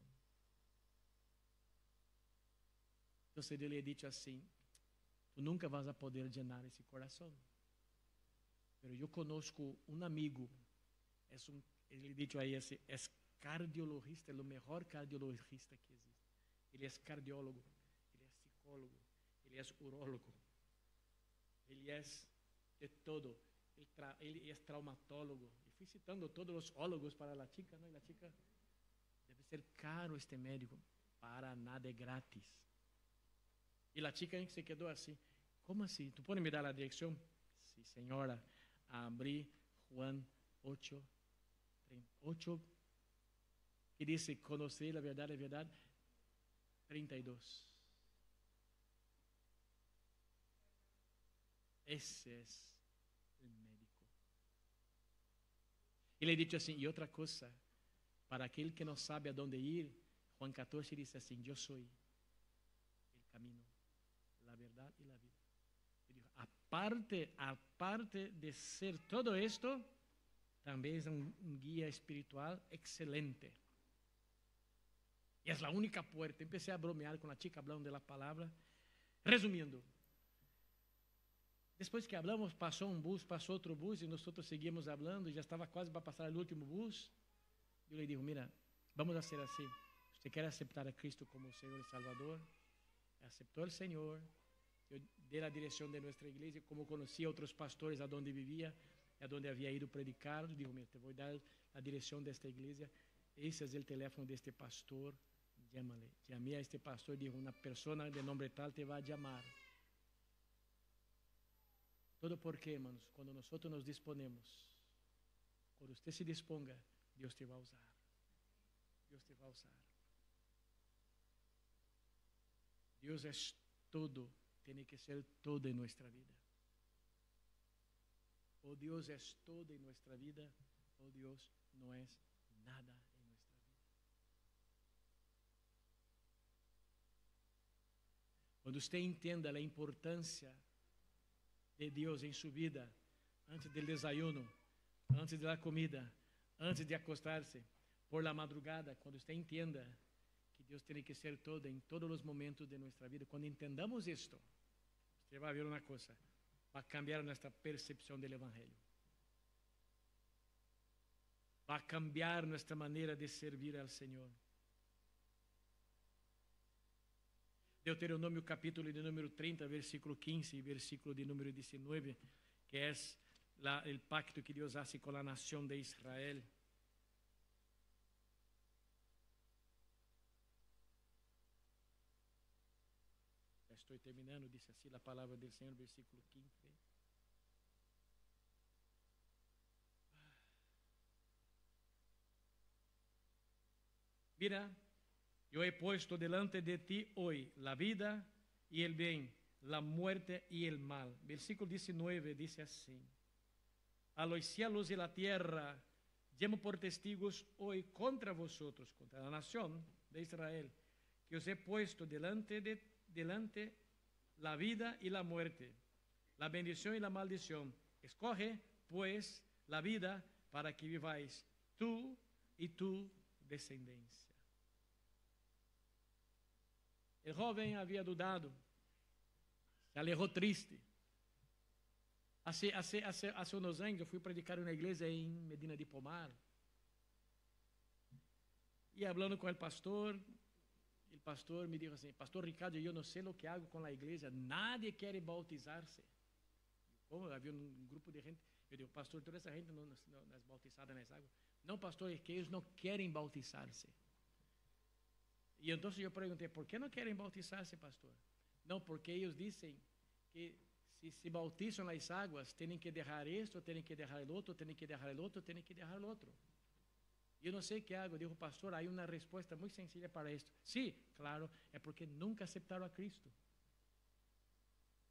Entonces yo le he dicho así, tú nunca vas a poder llenar ese corazón. Pero yo conozco un amigo, le he dicho ahí, es cardiologista, es lo mejor cardiologista que existe. Él es cardiólogo, él es psicólogo, él es urólogo, él es de todo, él es traumatólogo. Y fui citando todos los ólogos para la chica, ¿no? Y la chica, debe ser caro este médico, para nada es gratis. Y la chica se quedó así, ¿cómo así? ¿Tú puedes me dar la dirección? Sí, señora, abrí Juan 8, que dice, conocer la verdad, 32. Ese es el médico. Y le he dicho así, y otra cosa, para aquel que no sabe a dónde ir, Juan 14 dice así, yo soy el camino, la verdad y la vida. Y dijo, aparte de ser todo esto, también es un guía espiritual excelente. Y es la única puerta. Empecé a bromear con la chica hablando de la palabra. Resumiendo, después que hablamos, pasó un bus, pasó otro bus y nosotros seguimos hablando y ya estaba casi para pasar el último bus. Yo le digo, mira, vamos a hacer así. Usted quiere aceptar a Cristo como Señor y Salvador. Aceptó al Señor. Yo di la dirección de nuestra iglesia, como conocía a otros pastores a donde vivía, a donde había ido a predicar. Digo, mira, te voy a dar la dirección de esta iglesia. Ese es el teléfono de este pastor. Llámale. Llamé a este pastor y dijo, una persona de nombre tal te va a llamar. Todo porque, hermanos, cuando nosotros nos disponemos, cuando usted se disponga, Dios te va a usar. Dios te va a usar. Dios es todo, tiene que ser todo en nuestra vida. Oh, Dios es todo en nuestra vida, oh, Dios no es nada en nuestra vida. Cuando usted entienda la importancia de Dios en su vida, antes del desayuno, antes de la comida, antes de acostarse, por la madrugada, cuando usted entienda que Dios tiene que ser todo en todos los momentos de nuestra vida, cuando entendamos esto, usted va a ver una cosa, va a cambiar nuestra percepción del Evangelio. Va a cambiar nuestra manera de servir al Señor. Deuteronomio capítulo de número 30, versículo 15 y versículo de número 19, que es el pacto que Dios hace con la nación de Israel. Ya estoy terminando, dice así la palabra del Señor, versículo 15. Mira, yo he puesto delante de ti hoy la vida y el bien, la muerte y el mal. Versículo 19 dice así. A los cielos y la tierra llamo por testigos hoy contra vosotros, contra la nación de Israel, que os he puesto delante la vida y la muerte, la bendición y la maldición. Escoge, pues, la vida para que viváis tú y tu descendencia. El joven había dudado, se alejó triste. Hace unos años yo fui a predicar en una iglesia en Medina de Pomar. Y hablando con el pastor me dijo así: Pastor Ricardo, yo no sé lo que hago con la iglesia, nadie quiere bautizarse. Como había un grupo de gente, yo digo: Pastor, toda esa gente no es bautizada en esa agua. No, pastor, es que ellos no quieren bautizarse. Y entonces yo pregunté: ¿por qué no quieren bautizarse, pastor? No, porque ellos dicen que si se bautizan las aguas, tienen que dejar esto, tienen que dejar el otro, tienen que dejar el otro, tienen que dejar el otro. Yo no sé qué hago. Dijo: pastor, hay una respuesta muy sencilla para esto. Sí, claro, es porque nunca aceptaron a Cristo.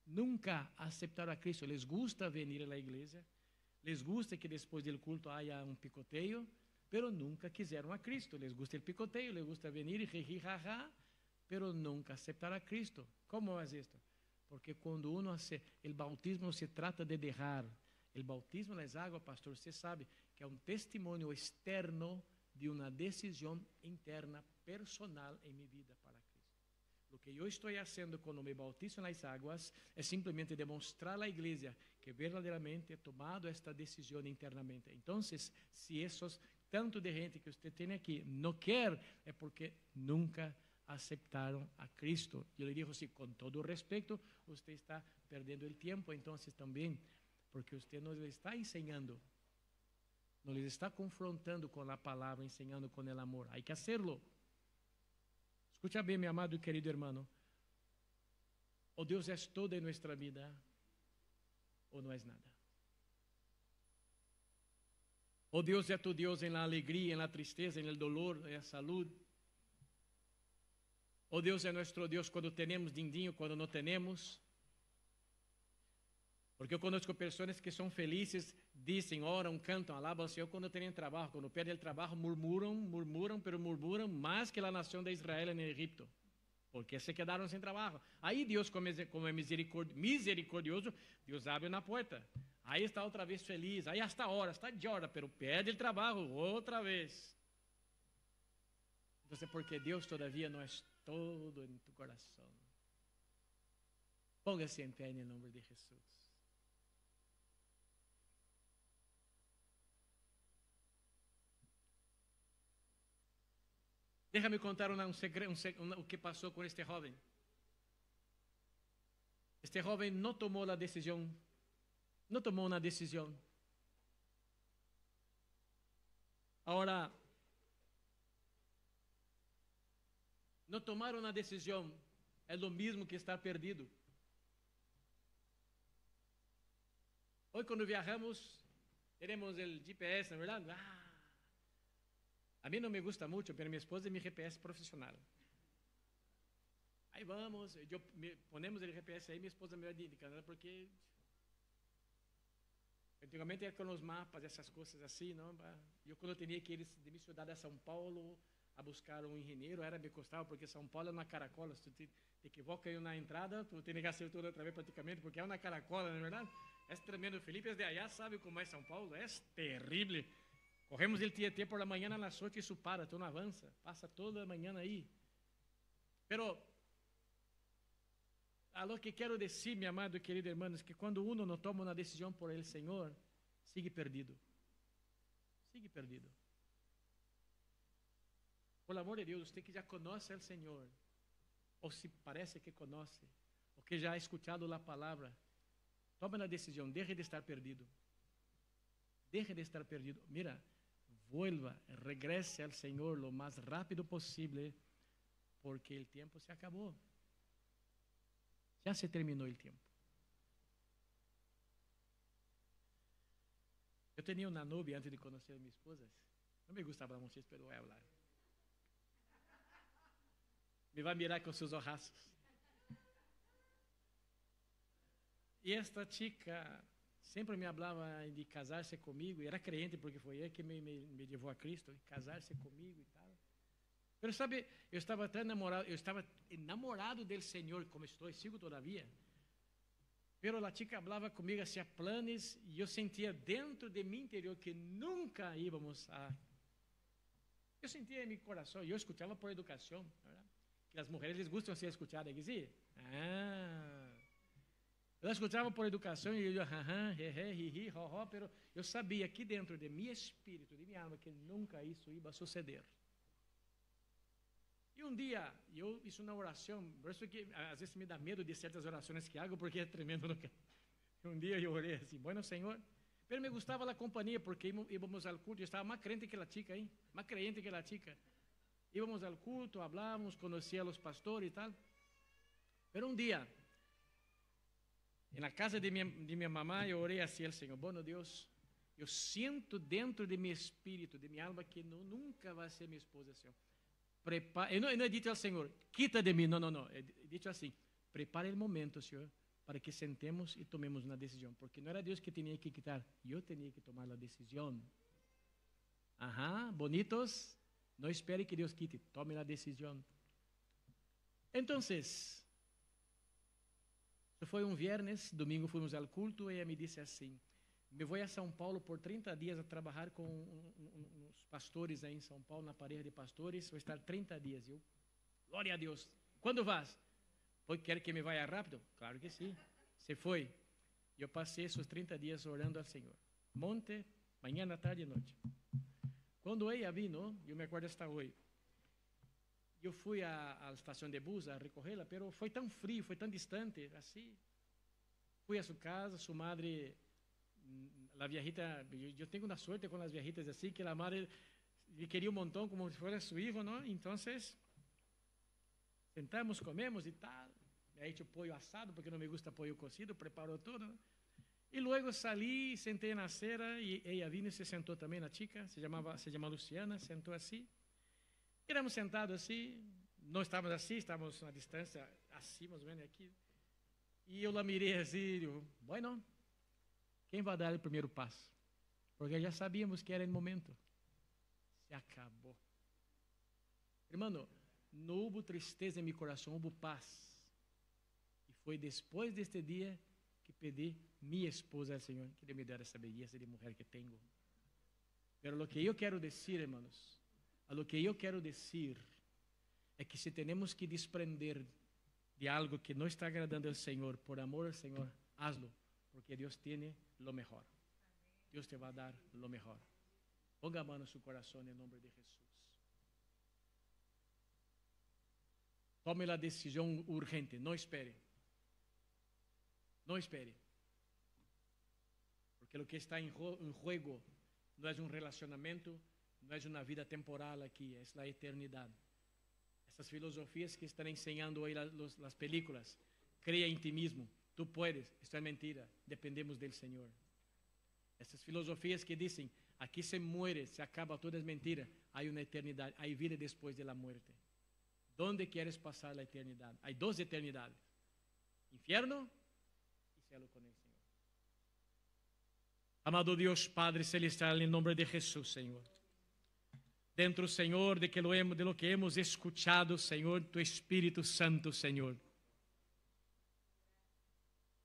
Nunca aceptaron a Cristo. Les gusta venir a la iglesia, les gusta que después del culto haya un picoteo, pero nunca quisieron a Cristo. Les gusta el picoteo, les gusta venir y jiji, jaja, pero nunca aceptaron a Cristo. ¿Cómo es esto? Porque cuando uno hace el bautismo, se trata de dejar. El bautismo en las aguas, pastor, usted sabe que es un testimonio externo de una decisión interna, personal en mi vida para Cristo. Lo que yo estoy haciendo cuando me bautizo en las aguas es simplemente demostrar a la iglesia que verdaderamente he tomado esta decisión internamente. Entonces, si esos tanto de gente que usted tiene aquí no quiere, es porque nunca aceptaron a Cristo. Yo le digo: sí, con todo respeto, usted está perdiendo el tiempo entonces también, porque usted no le está enseñando, no les está confrontando con la palabra, enseñando con el amor. Hay que hacerlo. Escucha bien, mi amado y querido hermano. O Dios es todo en nuestra vida, o no es nada. O Dios es tu Dios en la alegría, en la tristeza, en el dolor, en la salud. O Dios es nuestro Dios cuando tenemos din-din, cuando no tenemos. Porque eu conozco pessoas que são felizes, dizem, oram, cantam, alabam ao Senhor quando têm trabalho. Quando perdem o trabalho, pero murmuram mais que a nação de Israel em Egipto, porque se quedaram sem trabalho. Aí Deus, como é misericordioso, Deus abre na porta. Aí está outra vez feliz, aí hasta hora, está de hora, pero perde o trabalho outra vez. Então, porque Deus todavia não é todo em tu coração. Póngase em pé em nome de Jesus. Déjame contar o que pasó con este joven. Este joven no tomó una decisión. Ahora, no tomar una decisión es lo mismo que estar perdido. Hoy cuando viajamos, tenemos el GPS, ¿no es verdad? A mí no me gusta mucho, pero mi esposa es mi GPS profesional. Ahí vamos, ponemos el GPS ahí, mi esposa me va indicando, porque antigamente era con los mapas, esas cosas así, ¿no? Yo cuando tenía que ir de mi ciudad a São Paulo a buscar un ingeniero, me costaba, porque São Paulo es una caracola, si tú te equivocas en una entrada, tú tienes que hacer todo otra vez prácticamente, porque es una caracola, ¿no es verdad? Es tremendo. Felipe es de allá, sabe cómo es São Paulo, es terrible. Corremos el Tietê por la mañana, a las 8 y eso para, tú no avanza, pasa toda la mañana ahí. Pero a lo que quiero decir, mi amado y querido hermano, es que cuando uno no toma una decisión por el Señor, sigue perdido. Sigue perdido. Por el amor de Dios, usted que ya conoce al Señor, o si parece que conoce, o que ya ha escuchado la palabra, tome la decisión, deje de estar perdido. Deje de estar perdido. Mira, vuelva, regrese al Señor lo más rápido posible, porque el tiempo se acabó. Ya se terminó el tiempo. Yo tenía una novia antes de conocer a mi esposa. No me gusta hablar mucho, pero voy a hablar. Me va a mirar con sus ojazos. Y esta chica sempre me hablaba de casarse comigo, e era crente porque foi ele que me llevou a Cristo, casarse comigo e tal. Pero sabe, eu estava enamorado del Senhor, como estou, sigo todavia. Pero a chica falava comigo, hacía planes, e eu sentia dentro de mi interior que nunca íbamos a... Eu sentia em meu coração, e eu escutava por educação, ¿verdad? Que as mulheres les gustam ser escutadas, que sim? Eu escutava por educação e eu, ri, pero eu sabia aqui dentro de meu espírito, de minha alma, que nunca isso ia suceder. E um dia, eu fiz uma oração, por isso que às vezes me dá medo de certas orações que hago, porque é tremendo. Um dia eu orei assim, bueno, Senhor, pero me gostava a companhia, porque íbamos ao culto, eu estava mais crente que a chica, hein? Mais crente que a chica. Íbamos ao culto, hablamos, conhecia os pastores e tal. Pero um dia, na casa de minha mamã, eu orei assim ao Senhor, bueno, Deus, eu sinto dentro de meu espírito, de minha alma, que nunca vai ser minha esposa, Senhor. Eu não he dito ao Senhor, quita de mim, não. He dito assim, prepare o momento, Senhor, para que sentemos e tomemos uma decisão, porque não era Deus que tinha que quitar, eu tinha que tomar a decisão. Bonitos, não espere que Deus quite, tome a decisão. Então, isso foi um viernes, domingo fomos ao culto e ela me disse assim, me vou a São Paulo por 30 dias a trabalhar com uns pastores aí em São Paulo, na pareja de pastores, vou estar 30 dias. Eu, glória a Deus. Quando vas? Quer que me vá rápido? Claro que sim. Se foi. Eu passei esses 30 dias orando ao Senhor. Monte, manhã, tarde e noite. Quando ela vino, eu me acordo hasta hoje, eu fui à estação de bus a recorrê-la, pero foi tão frio, foi tão distante, assim. Fui a sua casa, sua madre... La viejita, yo tengo una suerte con las viejitas así, que la madre le quería un montón como si fuera su hijo, ¿no? Entonces, sentamos, comemos y tal. Me ha hecho pollo asado porque no me gusta pollo cocido, preparó todo, ¿no? Y luego salí, senté en la acera y ella vino y se sentó también, la chica, se llama Luciana, sentó así. Éramos sentados así, no estábamos así, estábamos a una distancia así, más o menos aquí. Y yo la miré así y digo, bueno, quem vai dar o primeiro passo? Porque já sabíamos que era o momento. Se acabou. Irmão, não houve tristeza em meu coração, houve paz. E foi depois deste dia que pedi minha esposa ao Senhor, que Ele me dera essa beleza de mulher que tenho. Pero lo que eu quero dizer, hermanos, lo que eu quero dizer é que se temos que desprender de algo que não está agradando ao Senhor, por amor ao Senhor, hazlo. Porque Deus tem lo mejor. Deus te vai dar lo mejor. Ponga a mão no seu coração em nome de Jesus. Tome a decisão urgente, não espere. Não espere. Porque o que está em jogo não é um relacionamento, não é uma vida temporal aqui, é a eternidade. Essas filosofias que estão ensinando hoje as películas, cria em ti mesmo. Tú puedes, esto es mentira, dependemos del Señor. Essas filosofias que dizem, aqui se muere, se acaba, toda é mentira, há uma eternidade, há vida depois da morte. ¿Dónde quieres passar a eternidade? Há duas eternidades, infierno e cielo com el Senhor. Amado Deus Padre Celestial, em nome de Jesus, Senhor. Dentro, Senhor, de lo que hemos escuchado, Senhor, tu Espírito Santo, Senhor.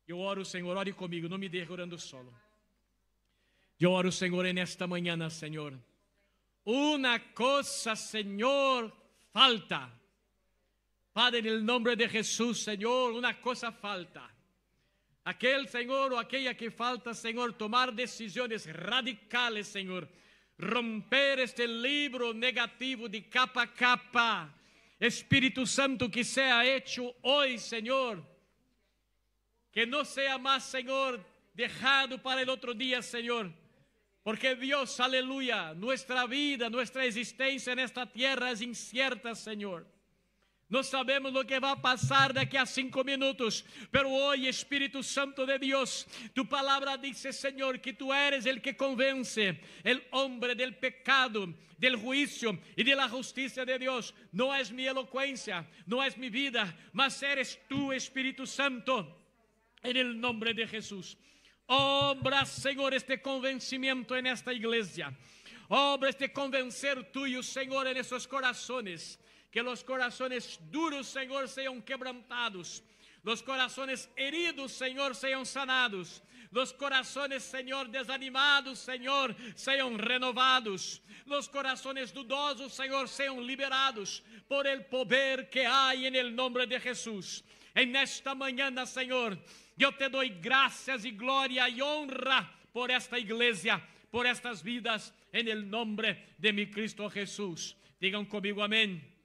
Eu oro, Senhor, ore comigo, não me deixe orando solo. Eu oro, Senhor, nesta manhã, Senhor. Uma coisa, Senhor, falta. Padre, no nome de Jesus, Senhor, uma coisa falta. Aquele, Senhor, ou aquela que falta, Senhor, tomar decisões radicales, Senhor. Romper este livro negativo de capa a capa. Espírito Santo, que seja hecho hoje, Senhor. Que não seja mais, Senhor, deixado para o outro dia, Senhor. Porque Deus, aleluia, nossa vida, nossa existência nesta terra é incierta, Senhor. Não sabemos o que vai passar daqui a 5 minutos, pero hoje, Espírito Santo de Deus, tu palavra diz, Senhor, que tu eres el que convence el hombre del pecado, del juicio y de la justicia de Deus. Não é minha eloquência, não é minha vida, mas eres tu, Espírito Santo. En el nombre de Jesús, obra, Señor, este convencimiento en esta iglesia. Obra este convencer tuyo, Señor, en esos corazones. Que los corazones duros, Señor, sean quebrantados. Los corazones heridos, Señor, sean sanados. Los corazones, Señor, desanimados, Señor, sean renovados. Los corazones dudosos, Señor, sean liberados por el poder que hay en el nombre de Jesús. En esta mañana, Señor, yo te doy gracias y gloria y honra por esta iglesia, por estas vidas, en el nombre de mi Cristo Jesús. Digan conmigo amén.